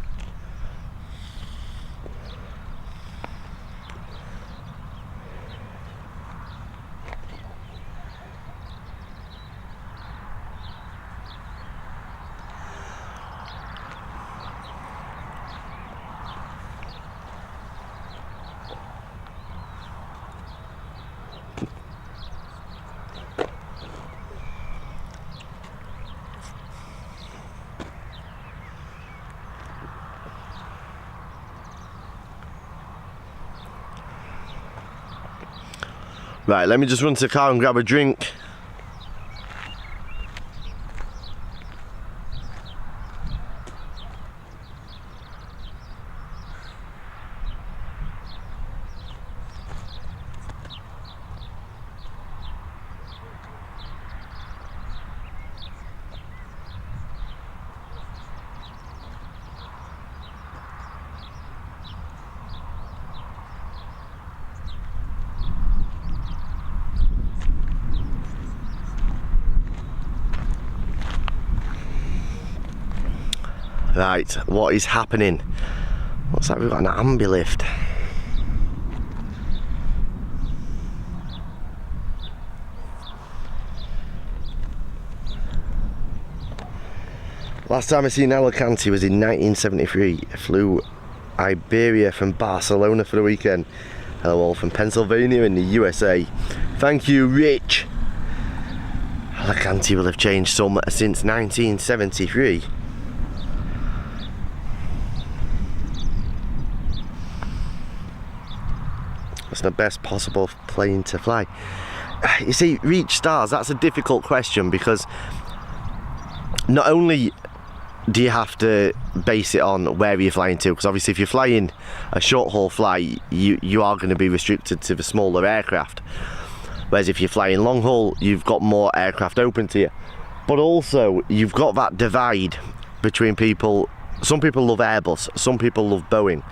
Right, let me just run to the car and grab a drink. Right, what is happening? Looks like we've got an ambulift. Last time I seen Alicante was in 1973. I flew Iberia from Barcelona for the weekend. Hello all from Pennsylvania in the USA. Thank you, Rich. Alicante will have changed some since 1973. It's the best possible plane to fly. You see, Reach Stars, that's a difficult question because not only do you have to base it on where you're flying to, because obviously if you're flying a short haul flight, you are going to be restricted to the smaller aircraft, whereas if you're flying long haul, you've got more aircraft open to you. But also you've got that divide between people. Some people love Airbus, some people love Boeing.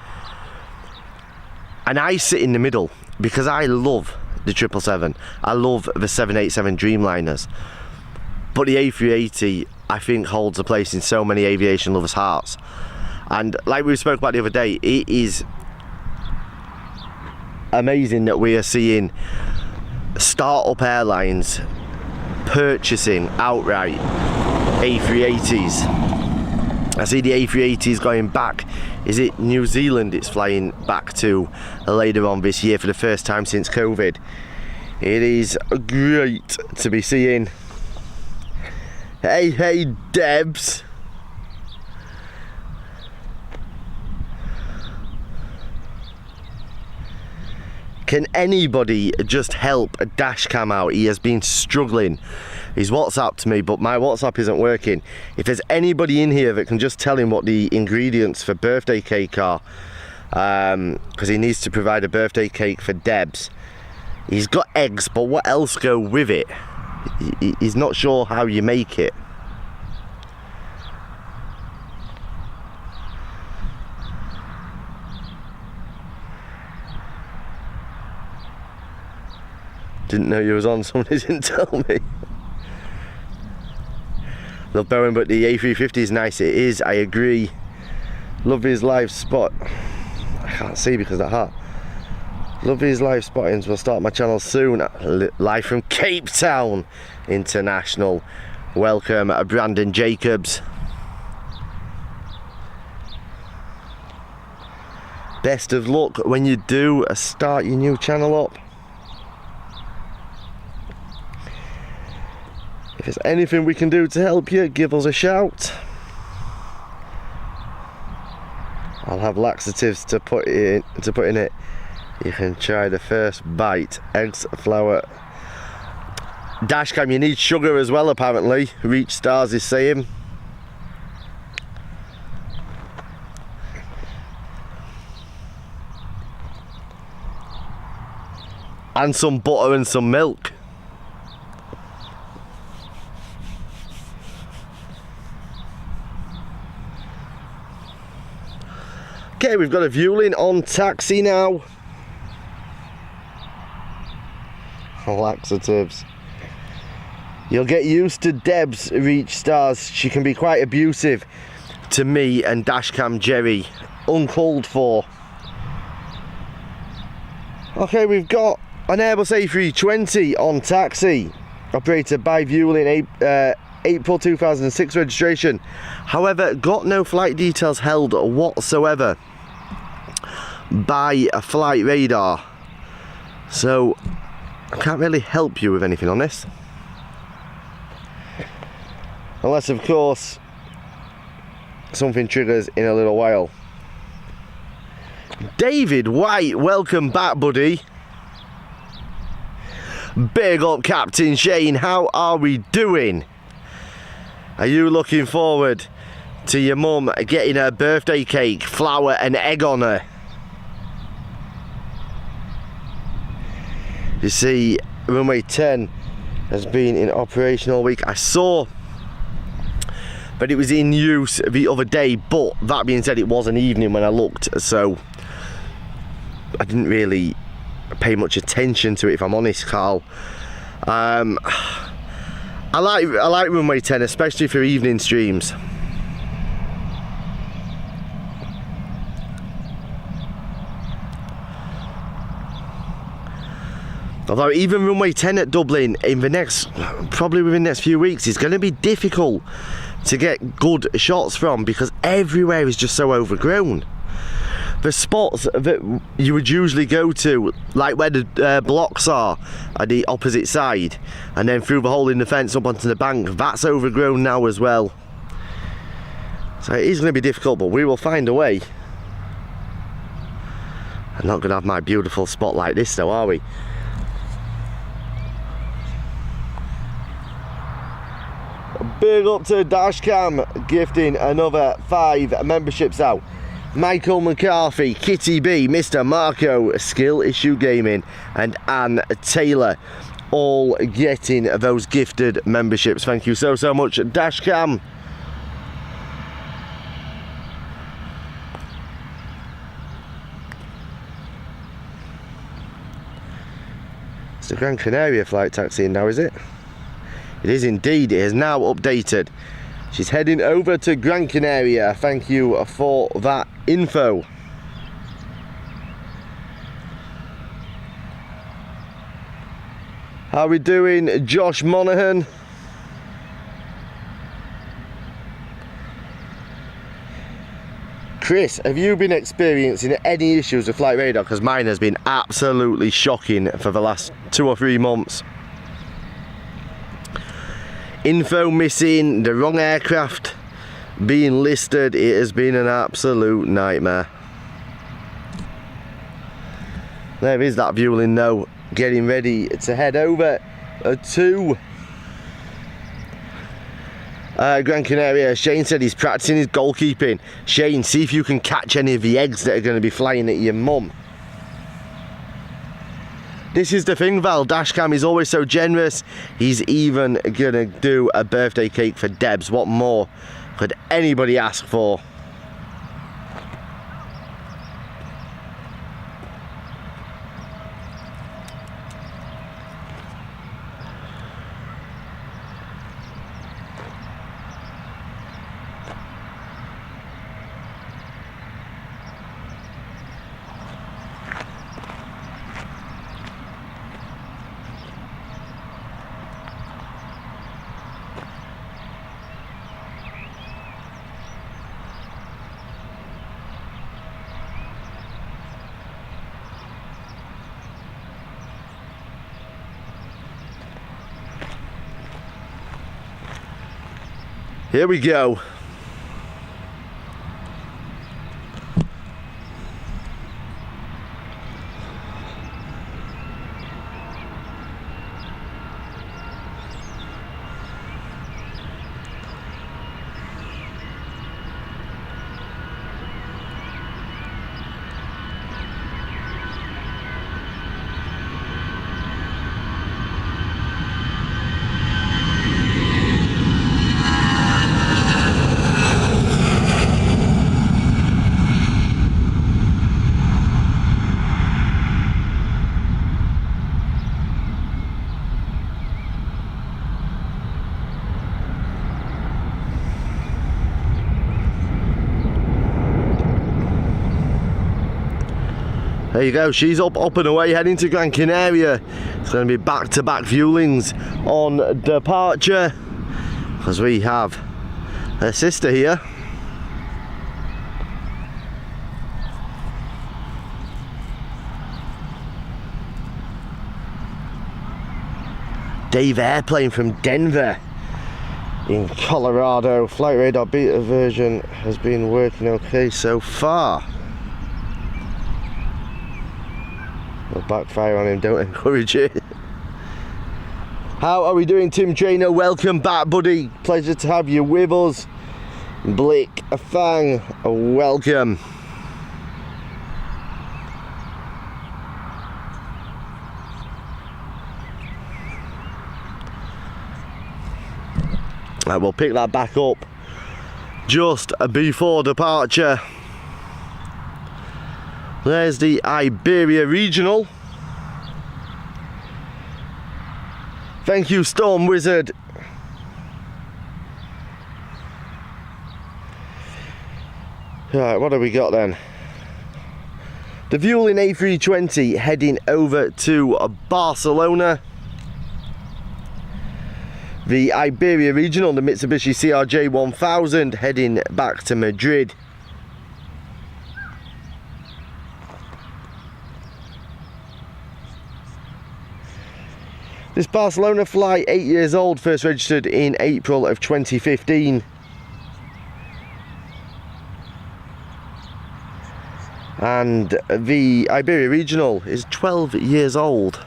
And I sit in the middle because I love the 777, I love the 787 Dreamliners, but the A380 I think holds a place in so many aviation lovers' hearts. And like we spoke about the other day, it is amazing that we are seeing start-up airlines purchasing outright A380s. I see the A380s going back. Is it New Zealand it's flying back to later on this year for the first time since COVID? It is great to be seeing. Hey Debs. Can anybody just help a dash cam out? He has been struggling. He's WhatsApped me, but my WhatsApp isn't working. If there's anybody in here that can just tell him what the ingredients for birthday cake are, because he needs to provide a birthday cake for Debs. He's got eggs, but what else go with it? He's not sure how you make it. Didn't know you was on, somebody didn't tell me. Love Bowen, but the A350 is nice. It is, I agree. Love his live spot. I can't see because of that hat. Love his live spottings. Will start my channel soon. Live from Cape Town International. Welcome, Brandon Jacobs. Best of luck when you do start your new channel up. If there's anything we can do to help you, give us a shout. I'll have laxatives to put in it. You can try the first bite. Eggs, flour. Dashcam, you need sugar as well apparently. Reach Stars is saying. And some butter and some milk. Okay, we've got a viewing on taxi now. Laxatives. You'll get used to Deb's Reach Stars. She can be quite abusive to me and Dashcam Jerry. Uncalled for. Okay, we've got an Airbus A320 on taxi. Operated by Vueling, April 2006 registration. However, got no flight details held whatsoever by a flight radar. So I can't really help you with anything on this. Unless, of course, something triggers in a little while. David White, welcome back, buddy. Big up, Captain Shane. How are we doing? Are you looking forward to your mum getting her birthday cake, flour and egg on her? You see, runway 10 has been in operation all week. I saw, but it was in use the other day, but that being said, it was an evening when I looked, so I didn't really pay much attention to it, if I'm honest, Carl. I like runway 10, especially for evening streams. Although even runway 10 at Dublin in the next, probably within the next few weeks, is going to be difficult to get good shots from because everywhere is just so overgrown. The spots that you would usually go to, like where the blocks are at the opposite side, and then through the hole in the fence up onto the bank, that's overgrown now as well. So it is going to be difficult, but we will find a way. I'm not going to have my beautiful spot like this though, are we? Big up to Dashcam, gifting another 5 memberships out. Michael McCarthy, Kitty B, Mr. Marco, Skill Issue Gaming, and Anne Taylor, all getting those gifted memberships. Thank you so much, Dashcam. It's the Gran Canaria flight taxiing now, is it? It is indeed. It is now updated. She's heading over to Gran Canaria. Thank you for that info. How are we doing, Josh Monaghan? Chris, have you been experiencing any issues with flight radar? Because mine has been absolutely shocking for the last 2 or 3 months. Info missing, the wrong aircraft being listed. It has been an absolute nightmare. There is that Vueling though, getting ready to head over to Gran Canaria. Shane said he's practicing his goalkeeping. Shane, see if you can catch any of the eggs that are going to be flying at your mum. This is the thing, Val. Dashcam is always so generous. He's even gonna do a birthday cake for Debs. What more could anybody ask for? Here we go. There you go, she's up and away, heading to Gran Canaria. It's going to be back-to-back fuelings on departure, because we have her sister here. Dave Airplane from Denver in Colorado. Flight radar beta version has been working okay so far. Will backfire on him, don't encourage it. How are we doing, Tim Trainer? Welcome back, buddy. Pleasure to have you with us. Blick Fang, welcome. Right, we'll pick that back up just before departure. There's the Iberia Regional. Thank you, Storm Wizard. Right, what have we got then? The Vueling A320 heading over to Barcelona. The Iberia Regional, the Mitsubishi CRJ 1000 heading back to Madrid. This Barcelona flight, 8 years old, first registered in April of 2015. And the Iberia Regional is 12 years old.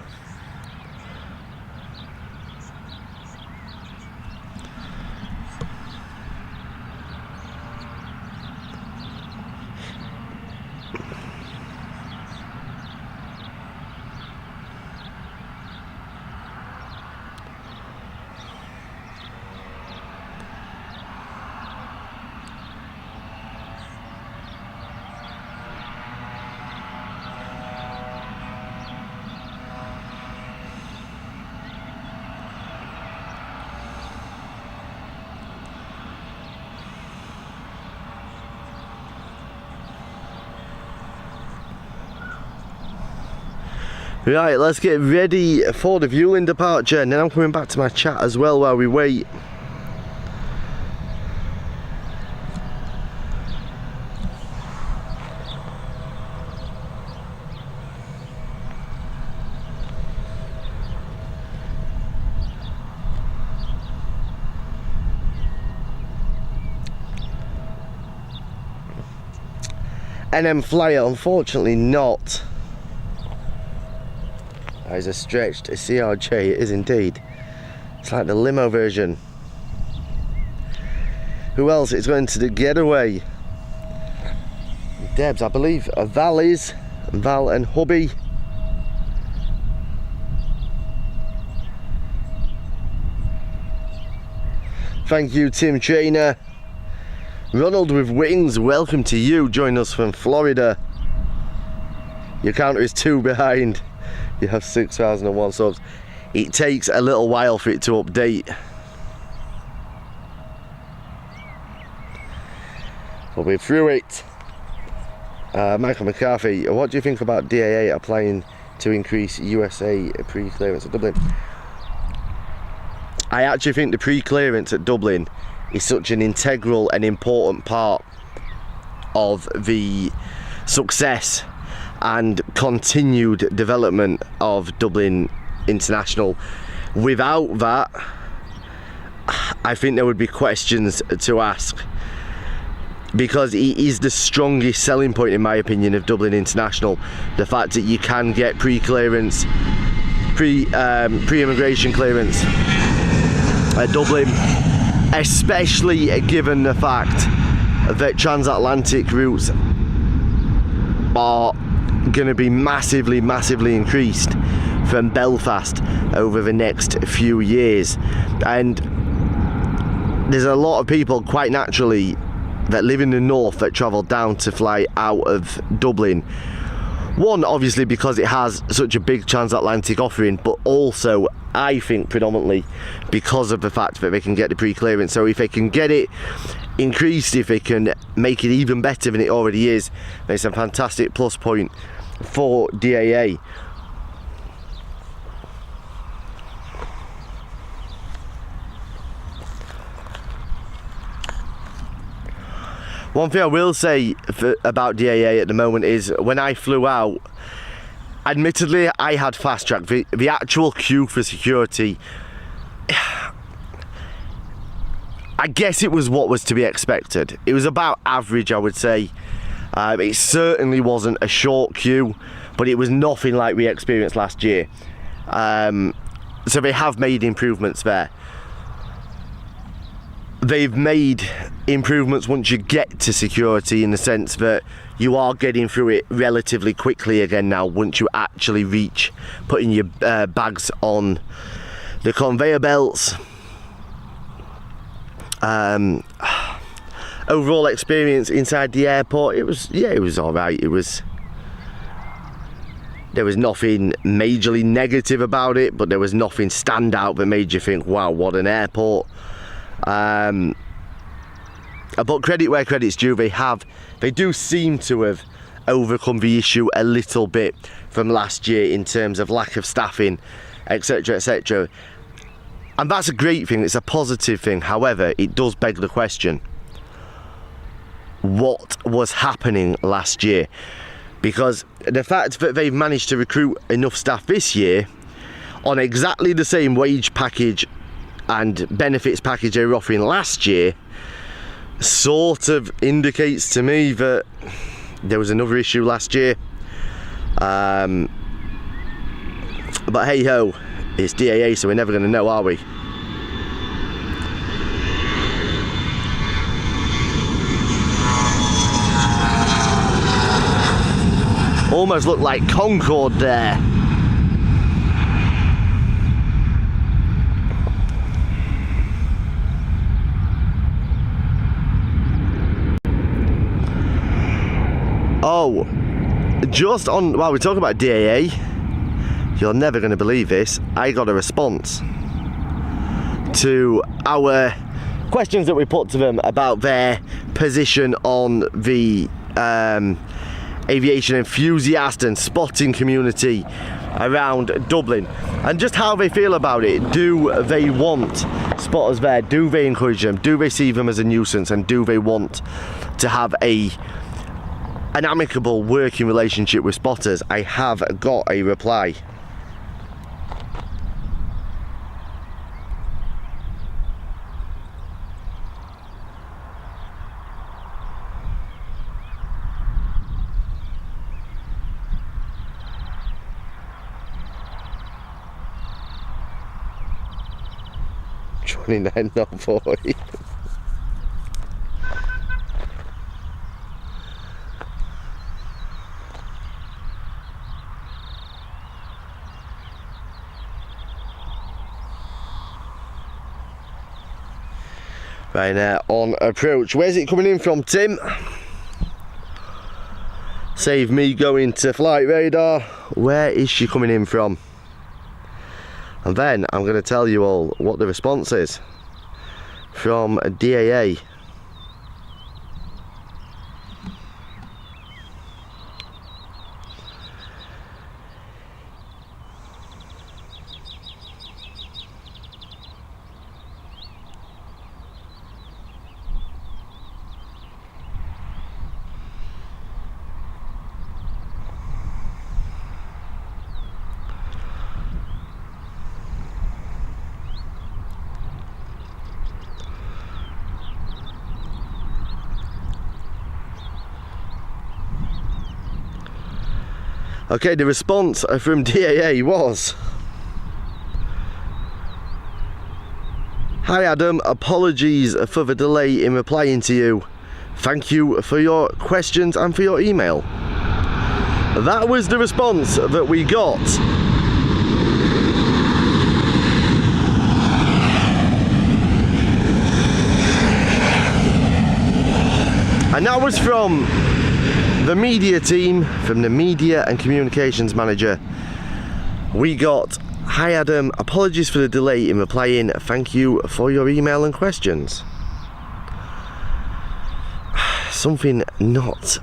Right, let's get ready for the Vueling departure, and then I'm coming back to my chat as well while we wait. NM Flyer, unfortunately not. That is a stretched CRJ, it is indeed. It's like the limo version. Who else is going to the getaway? Debs, I believe. Val is. Val and hubby. Thank you, Tim Trainer. Ronald with Wings, welcome to you. Join us from Florida. Your counter is 2 behind. You have 6,001 subs. It takes a little while for it to update. But we're through it. Michael McCarthy, what do you think about DAA applying to increase USA pre-clearance at Dublin? I actually think the pre-clearance at Dublin is such an integral and important part of the success and continued development of Dublin International. Without that, I think there would be questions to ask, because it is the strongest selling point, in my opinion, of Dublin International. The fact that you can get pre-clearance, pre-immigration clearance at Dublin, especially given the fact that transatlantic routes are going to be massively increased from Belfast over the next few years. And there's a lot of people, quite naturally, that live in the north that travel down to fly out of Dublin. One, obviously because it has such a big transatlantic offering, but also I think predominantly because of the fact that they can get the pre-clearance. So if they can get it increased, if they can make it even better than it already is, then it's a fantastic plus point for DAA. One thing I will say about DAA at the moment is, when I flew out, admittedly I had fast track. The actual queue for security, I guess it was what was to be expected. It was about average, I would say. It certainly wasn't a short queue, but it was nothing like we experienced last year. So they have made improvements there. They've made improvements once you get to security, in the sense that you are getting through it relatively quickly again now, once you actually reach putting your bags on the conveyor belts. Overall experience inside the airport, it was all right. There was nothing majorly negative about it, but there was nothing standout that made you think, wow, what an airport. But credit where credit's due, they do seem to have overcome the issue a little bit from last year in terms of lack of staffing, etc, etc, and that's a great thing. It's a positive thing. However, it does beg the question, what was happening last year? Because the fact that they've managed to recruit enough staff this year on exactly the same wage package and benefits package they were offering last year sort of indicates to me that there was another issue last year. But hey ho, it's DAA, so we're never going to know, are we? Almost looked like Concorde there. Oh, just on, while we're talking about DAA, you're never going to believe this, I got a response to our questions that we put to them about their position on the aviation enthusiast and spotting community around Dublin, and just how they feel about it. Do they want spotters there? Do they encourage them? Do they see them as a nuisance? And do they want to have an amicable working relationship with spotters? I have got a reply. $29.40. Right now, on approach. Where's it coming in from, Tim? Save me going to flight radar. Where is she coming in from? And then I'm going to tell you all what the response is from DAA. Okay, the response from DAA was: "Hi Adam, apologies for the delay in replying to you. Thank you for your questions and for your email." That was the response that we got. And that was from the media team, from the media and communications manager. We got: "Hi Adam, apologies for the delay in replying. Thank you for your email and questions." Something not...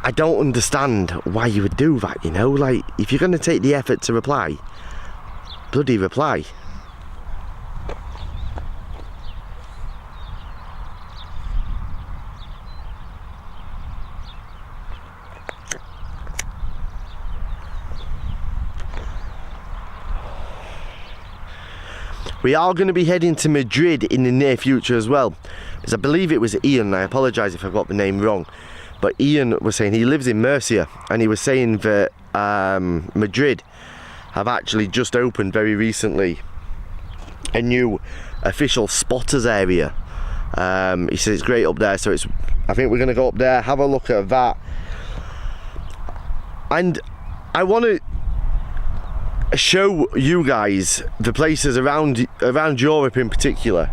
I don't understand why you would do that, you know? Like, if you're going to take the effort to reply, bloody reply. We are going to be heading to Madrid in the near future as well, because I believe it was Ian, I apologise if I got the name wrong, but Ian was saying he lives in Murcia, and he was saying that Madrid have actually just opened very recently a new official spotters area. He said it's great up there, so I think we're going to go up there, have a look at that. And I want to show you guys the places around Europe in particular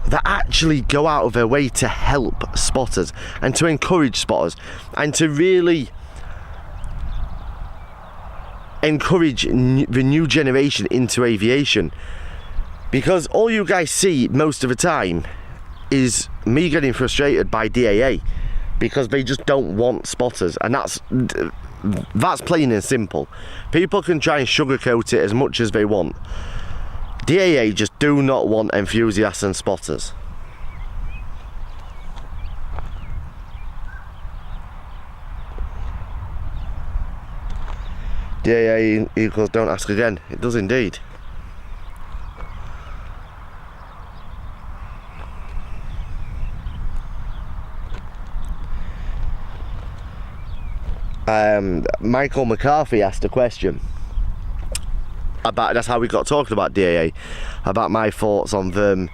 that actually go out of their way to help spotters and to encourage spotters and to really encourage the new generation into aviation. Because all you guys see most of the time is me getting frustrated by DAA because they just don't want spotters, and that's plain and simple. People can try and sugarcoat it as much as they want. DAA just do not want enthusiasts and spotters. DAA equals don't ask again. It does indeed. Michael McCarthy asked a question about, that's how we got talking about DAA, about my thoughts on them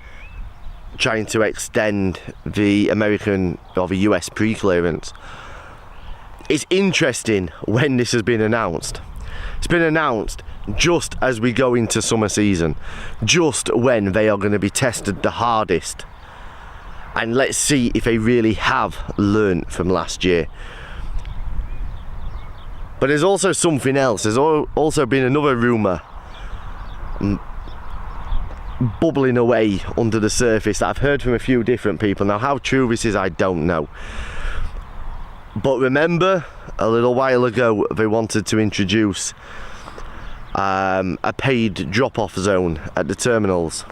trying to extend the American or the US pre-clearance. It's interesting when this has been announced. It's been announced just as we go into summer season, just when they are going to be tested the hardest. And let's see if they really have learnt from last year. But there's also something else. There's also been another rumour bubbling away under the surface that I've heard from a few different people. Now, how true this is, I don't know. But remember, a little while ago, they wanted to introduce a paid drop-off zone at the terminals,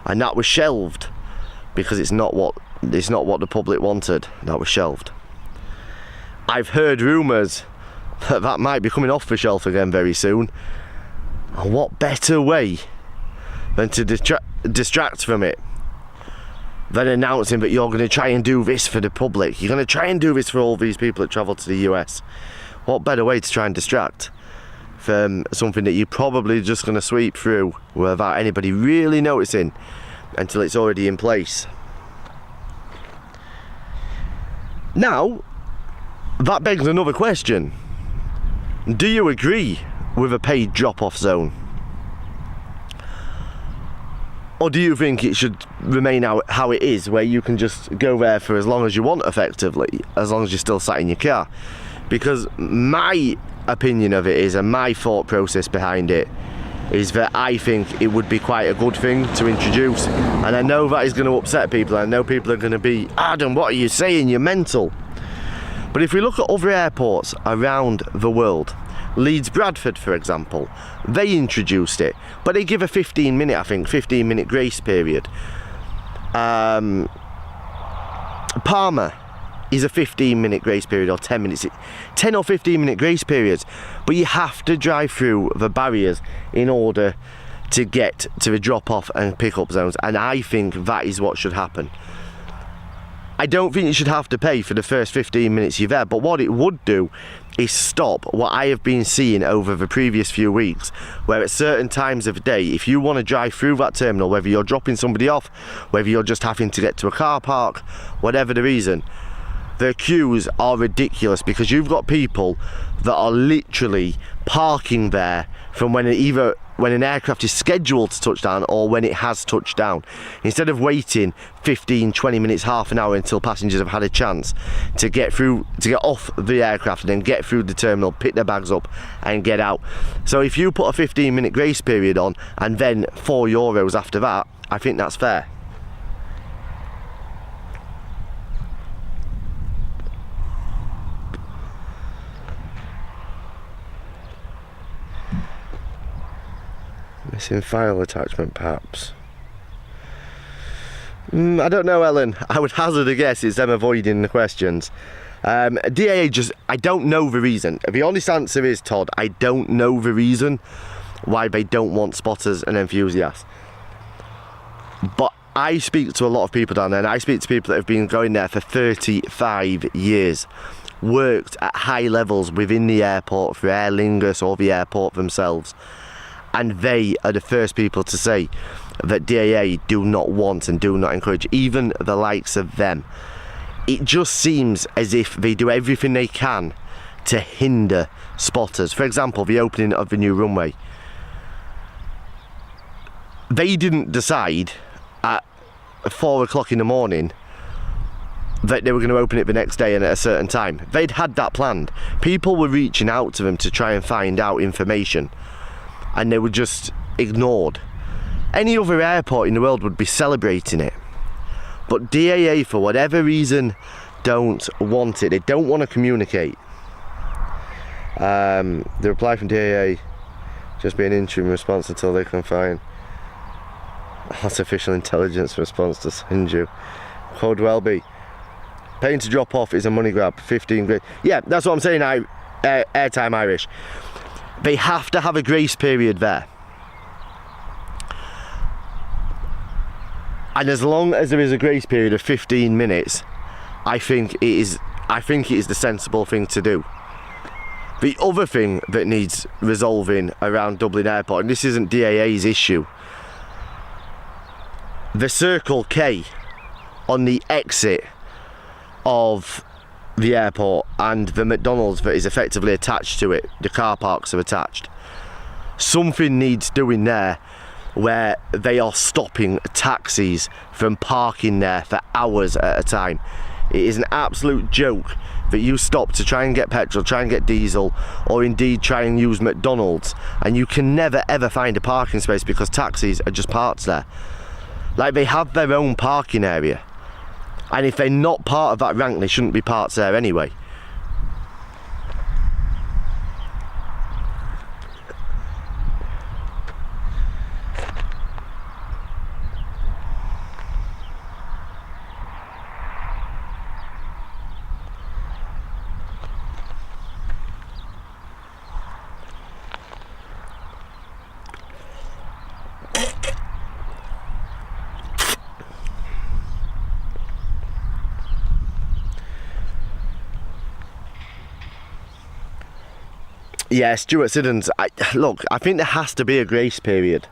and that was shelved because it's not what the public wanted. That was shelved. I've heard rumours that might be coming off the shelf again very soon. And what better way than to distract from it than announcing that you're going to try and do this for the public. You're going to try and do this for all these people that travel to the US. What better way to try and distract from something that you're probably just going to sweep through without anybody really noticing until it's already in place. Now, that begs another question. Do you agree with a paid drop-off zone? Or do you think it should remain how it is, where you can just go there for as long as you want, effectively, as long as you're still sat in your car? Because my opinion of it is, and my thought process behind it, is that I think it would be quite a good thing to introduce. And I know that is going to upset people. I know people are going to be, Adam, what are you saying? You're mental. But if we look at other airports around the world, Leeds Bradford, for example, they introduced it, but they give a 15-minute grace period. Palma is a 15-minute grace period, or 10 minutes, 10 or 15-minute grace periods, but you have to drive through the barriers in order to get to the drop-off and pick-up zones, and I think that is what should happen. I don't think you should have to pay for the first 15 minutes you're there, but what it would do is stop what I have been seeing over the previous few weeks, where at certain times of day, if you want to drive through that terminal, whether you're dropping somebody off, whether you're just having to get to a car park, whatever the reason, the queues are ridiculous, because you've got people that are literally parking there from when an aircraft is scheduled to touch down or when it has touched down. Instead of waiting 15, 20 minutes, half an hour until passengers have had a chance to get off the aircraft and then get through the terminal, pick their bags up and get out. So if you put a 15-minute grace period on and then €4 after that, I think that's fair. Missing file attachment, perhaps. I don't know, Ellen. I would hazard a guess it's them avoiding the questions. DAA I don't know the reason. The honest answer is, Todd, I don't know the reason why they don't want spotters and enthusiasts. But I speak to a lot of people down there, and I speak to people that have been going there for 35 years. Worked at high levels within the airport for Aer Lingus or the airport themselves. And they are the first people to say that DAA do not want and do not encourage, even the likes of them. It just seems as if they do everything they can to hinder spotters. For example, the opening of the new runway. They didn't decide at 4 o'clock in the morning that they were going to open it the next day and at a certain time. They'd had that planned. People were reaching out to them to try and find out information, and they were just ignored. Any other airport in the world would be celebrating it, but DAA, for whatever reason, don't want it. They don't want to communicate. The reply from DAA, just be an interim response until they can find artificial intelligence response to send you. Could well be. Paying to drop off is a money grab, 15 grand. Yeah, that's what I'm saying, Airtime Irish. They have to have a grace period there. And as long as there is a grace period of 15 minutes, I think it is the sensible thing to do. The other thing that needs resolving around Dublin Airport, and this isn't DAA's issue, the Circle K on the exit of the airport and the McDonald's that is effectively attached to it, the car parks are attached. Something needs doing there, where they are stopping taxis from parking there for hours at a time. It is an absolute joke that you stop to try and get petrol, try and get diesel, or indeed try and use McDonald's, and you can never ever find a parking space because taxis are just parked there. Like, they have their own parking area. And if they're not part of that rank, they shouldn't be parked there anyway. Yeah, Stuart Siddons, look, I think there has to be a grace period.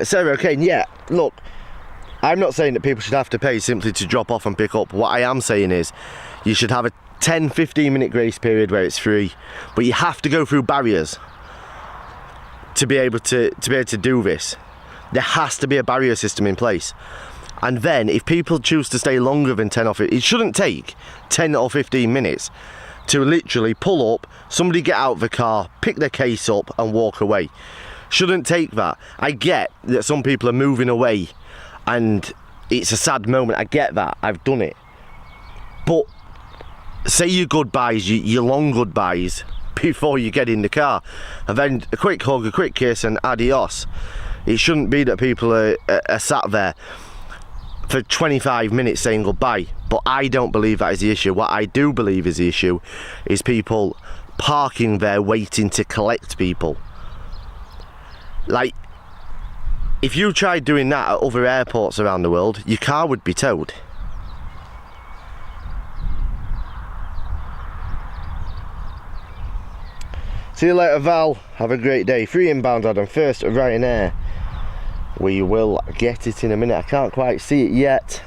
Sarah O'Kane, yeah, look, I'm not saying that people should have to pay simply to drop off and pick up. What I am saying is you should have a 10-15 minute grace period where it's free, but you have to go through barriers to be able to do this. There has to be a barrier system in place, and then if people choose to stay longer than 10 or 15, it shouldn't take 10 or 15 minutes to literally pull up, somebody get out of the car, pick their case up and walk away. Shouldn't take that. I get that some people are moving away and it's a sad moment, I get that, I've done it, but say your goodbyes, your long goodbyes, before you get in the car, and then a quick hug, a quick kiss and adios. It shouldn't be that people are sat there for 25 minutes saying goodbye. But I don't believe that is the issue. What I do believe is the issue is people parking there waiting to collect people. Like, if you tried doing that at other airports around the world, your car would be towed. See you later, Val. Have a great day. 3 inbound, Adam. First, Ryanair. We will get it in a minute. I can't quite see it yet.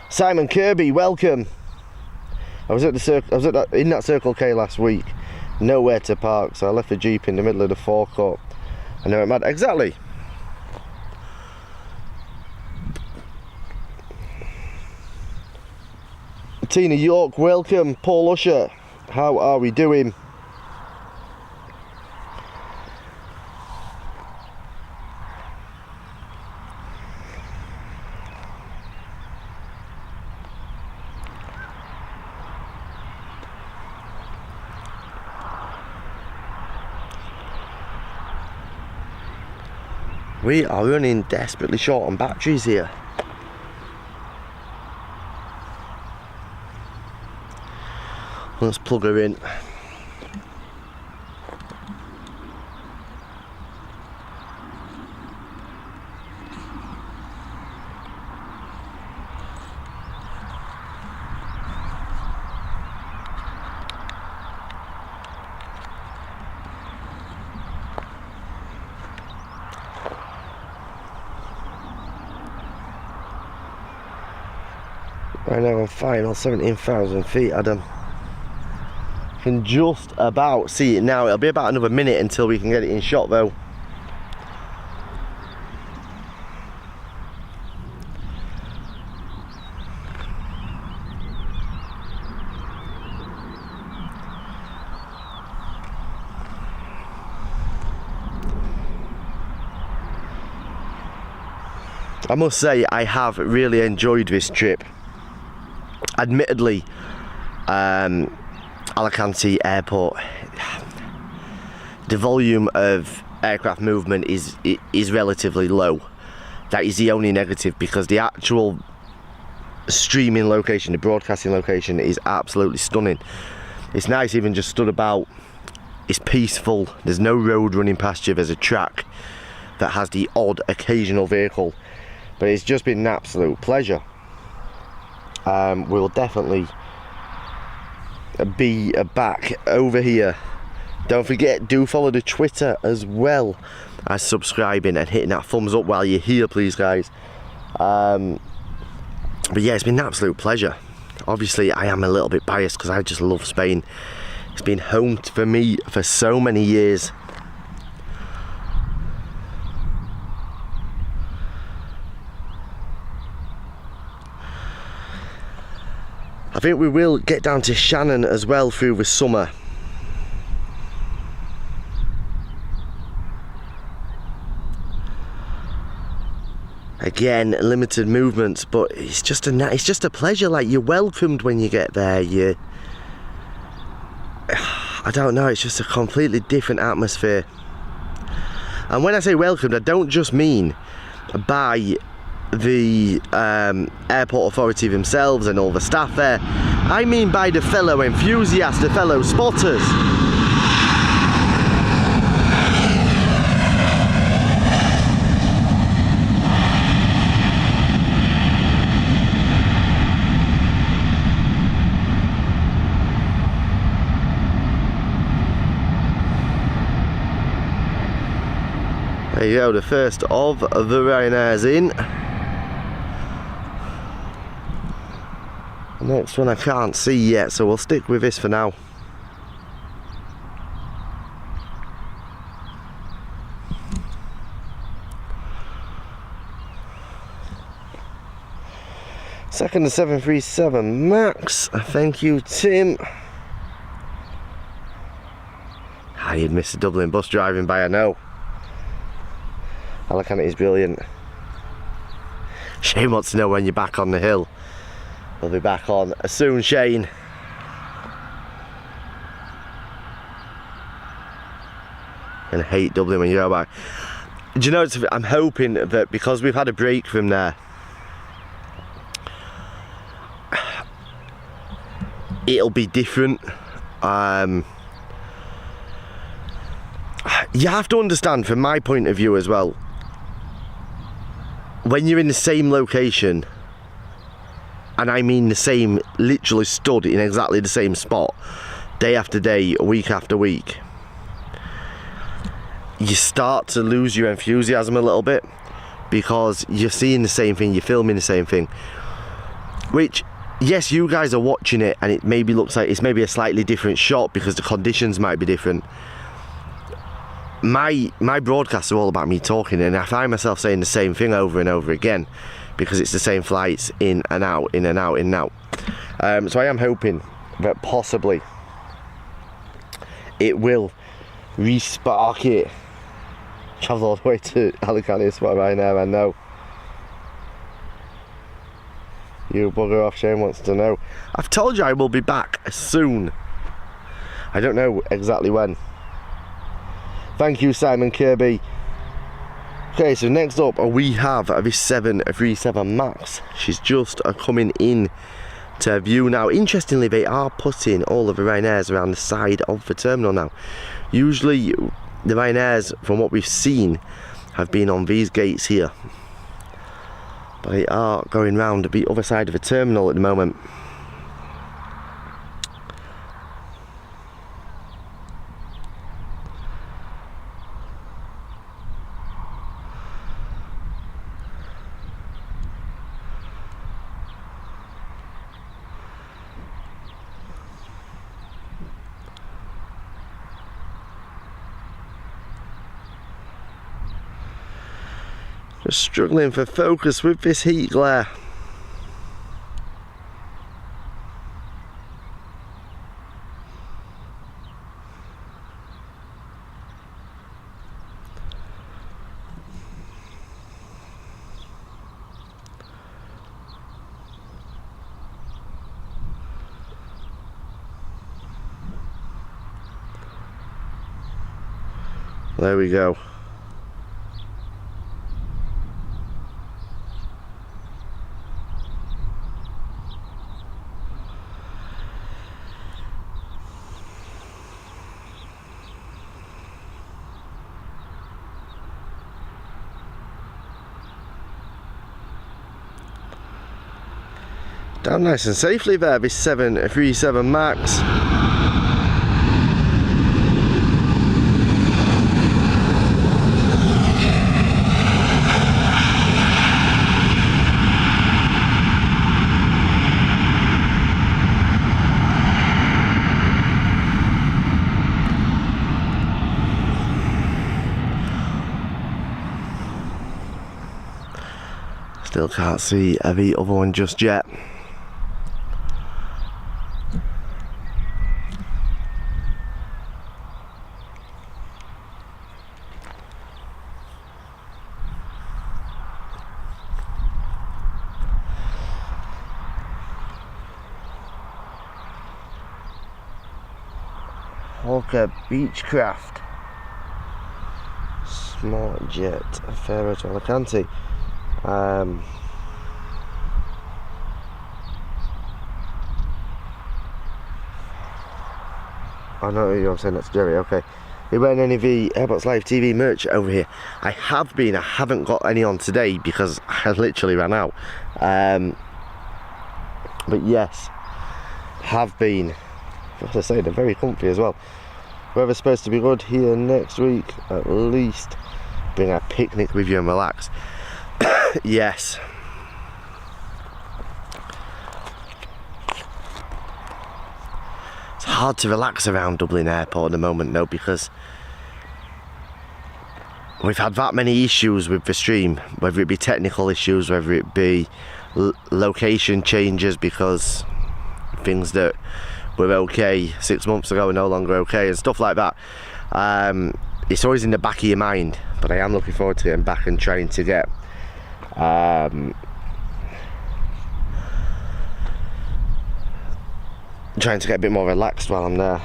Simon Kirby, welcome. I was at the circle. In that Circle K last week. Nowhere to park, so I left the Jeep in the middle of the forecourt. I know it mad. Exactly. Tina York, welcome. Paul Usher, how are we doing? We are running desperately short on batteries here. Let's plug her in. Right now on final 17,000 feet, Adam. Can just about see it now. It'll be about another minute until we can get it in shot though. I must say I have really enjoyed this trip. Admittedly, Alicante Airport, the volume of aircraft movement is relatively low. That is the only negative, because the actual streaming location, the broadcasting location, is absolutely stunning. It's nice even just stood about. It's peaceful. There's no road running past you. There's a track that has the odd occasional vehicle, but it's just been an absolute pleasure. We'll definitely be back over here. Don't forget, do follow the Twitter as well as subscribing and hitting that thumbs up while you're here, please, guys. But yeah, it's been an absolute pleasure. Obviously I am a little bit biased because I just love Spain. It's been home for me for so many years. I think we will get down to Shannon as well through the summer. Again, limited movements, but it's just a pleasure. Like, you're welcomed when you get there. I don't know, it's just a completely different atmosphere. And when I say welcomed, I don't just mean by the airport authority themselves and all the staff there. I mean by the fellow enthusiasts, the fellow spotters. There you go, the first of the Ryanairs in. The next one I can't see yet, so we'll stick with this for now. Second, the 737 MAX. Thank you, Tim. You'd miss the Dublin bus driving by, I know. Alicante is brilliant. Shane wants to know when you're back on the hill. We'll be back on soon, Shane. And hate Dublin when you go back. Do you know, I'm hoping that because we've had a break from there, it'll be different. You have to understand, from my point of view as well, when you're in the same location, and I mean the same, literally stood in exactly the same spot, day after day, week after week, you start to lose your enthusiasm a little bit, because you're seeing the same thing, you're filming the same thing, which, yes, you guys are watching it and it maybe looks like it's maybe a slightly different shot because the conditions might be different. My broadcasts are all about me talking, and I find myself saying the same thing over and over again because it's the same flights in and out, in and out, in and out. So I am hoping that possibly it will re-spark it. Travel all the way to Alicante spot right now, I know. You bugger off, Shane wants to know. I've told you I will be back soon. I don't know exactly when. Thank you, Simon Kirby. Okay, so next up we have this 737 MAX. She's just coming in to view now. Interestingly, they are putting all of the Ryanairs around the side of the terminal now. Usually the Ryanairs, from what we've seen, have been on these gates here, but they are going round the other side of the terminal at the moment. Just struggling for focus with this heat glare. There we go. Down nice and safely there, this 737 MAX. Still can't see the other one just yet. Hawker Beechcraft Smart Jet Ferro to Alicante. I know you're saying that's Jerry, okay. Are you wearing any of the Airports Live TV merch over here? I have been, I haven't got any on today because I literally ran out. But yes, have been. As I say, they're very comfy as well. Weather's supposed to be good here next week, at least. Bring a picnic with you and relax. Yes. It's hard to relax around Dublin Airport at the moment though, because we've had that many issues with the stream, whether it be technical issues, whether it be location changes because things that were okay 6 months ago are no longer okay and stuff like that. It's always in the back of your mind, but I am looking forward to getting back and trying to get a bit more relaxed while I'm there.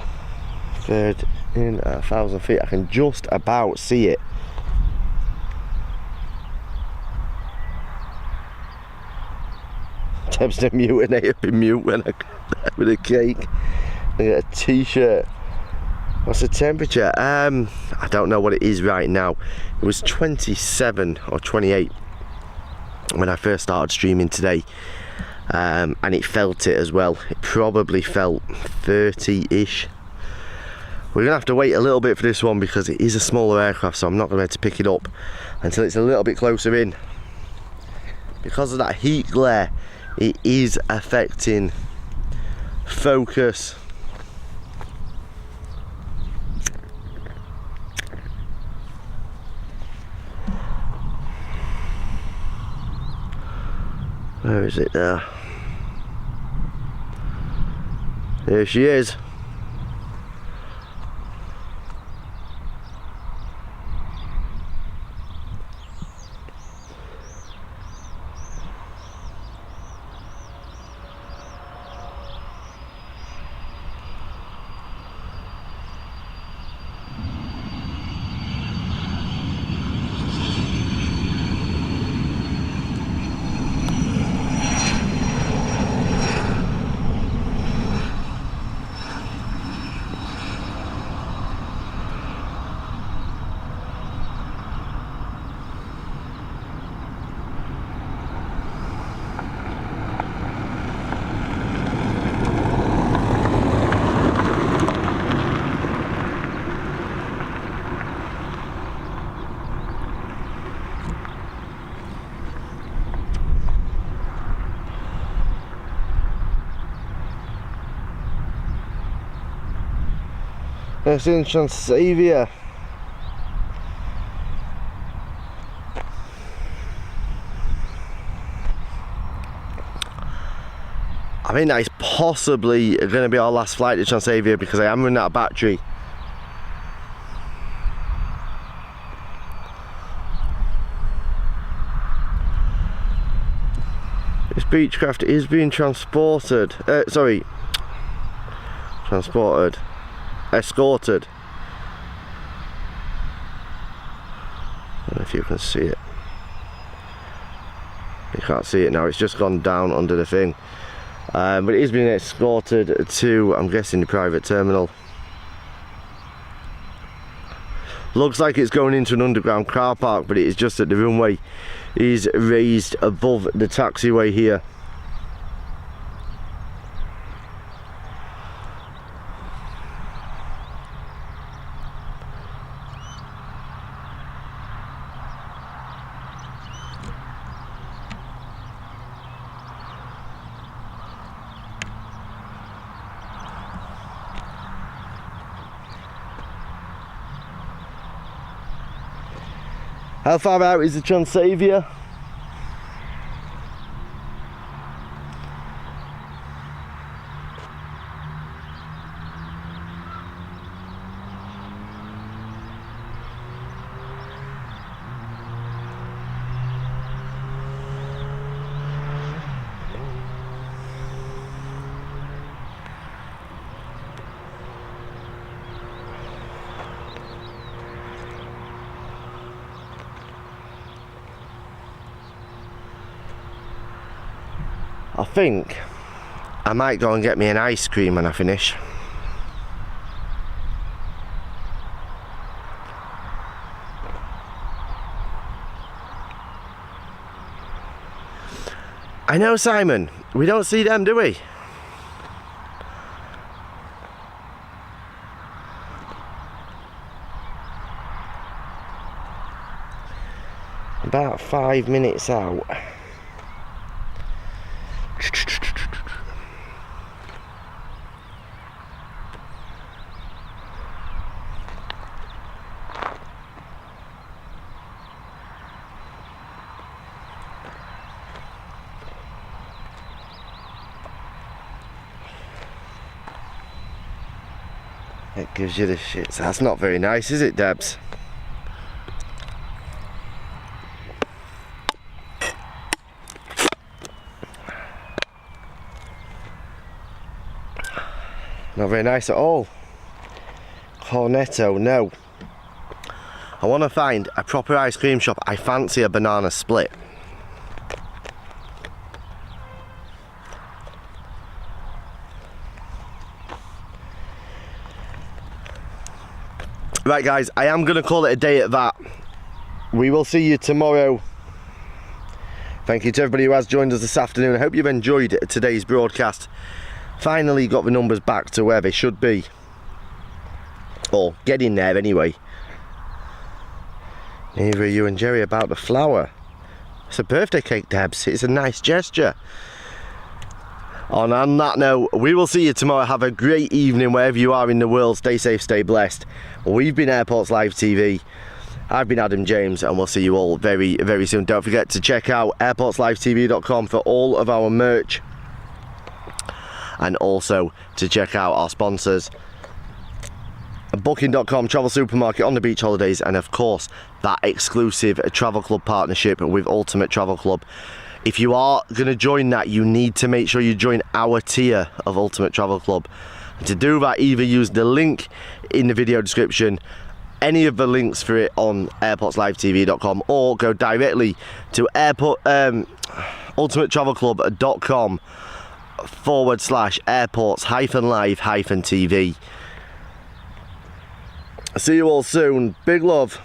Third in 1,000 feet, I can just about see it. Deb's gonna mutinate up in mute when I with a cake. I get a t-shirt. What's the temperature? I don't know what it is right now. It was 27 or 28 when I first started streaming today, and it felt it as well. It probably felt 30-ish. We're gonna have to wait a little bit for this one because it is a smaller aircraft, so I'm not gonna be able to pick it up until it's a little bit closer in. Because of that heat glare, it is affecting focus. Where is it there? Here she is. It's in Transavia. I think that is possibly going to be our last flight to Transavia because I am running out of battery. This Beechcraft is being escorted. I don't know if you can see it. You can't see it now, it's just gone down under the thing. But it is being escorted to, I'm guessing, the private terminal. Looks like it's going into an underground car park, but it is just that the runway is raised above the taxiway here. How far out is the Transavia? I think I might go and get me an ice cream when I finish. I know, Simon, we don't see them, do we? About 5 minutes out. It gives you the shits. That's not very nice, is it, Debs? Not very nice at all. Cornetto, no. I want to find a proper ice cream shop. I fancy a banana split. Right guys, I am going to call it a day at that. We will see you tomorrow. Thank you to everybody who has joined us this afternoon. I hope you've enjoyed today's broadcast. Finally got the numbers back to where they should be. Or getting there anyway. Neither you and Jerry about the flower. It's a birthday cake, Debs. It's a nice gesture. On that note, we will see you tomorrow. Have a great evening wherever you are in the world. Stay safe, stay blessed. We've been Airports Live TV. I've been Adam James, and we'll see you all very, very soon. Don't forget to check out airportslivetv.com for all of our merch. And also to check out our sponsors. Booking.com, travel supermarket, on the beach holidays, and of course that exclusive travel club partnership with Ultimate Travel Club. If you are going to join that, you need to make sure you join our tier of Ultimate Travel Club. And to do that, either use the link in the video description, any of the links for it on airportslivetv.com, or go directly to ultimatetravelclub.com/airports-live-TV. See you all soon. Big love.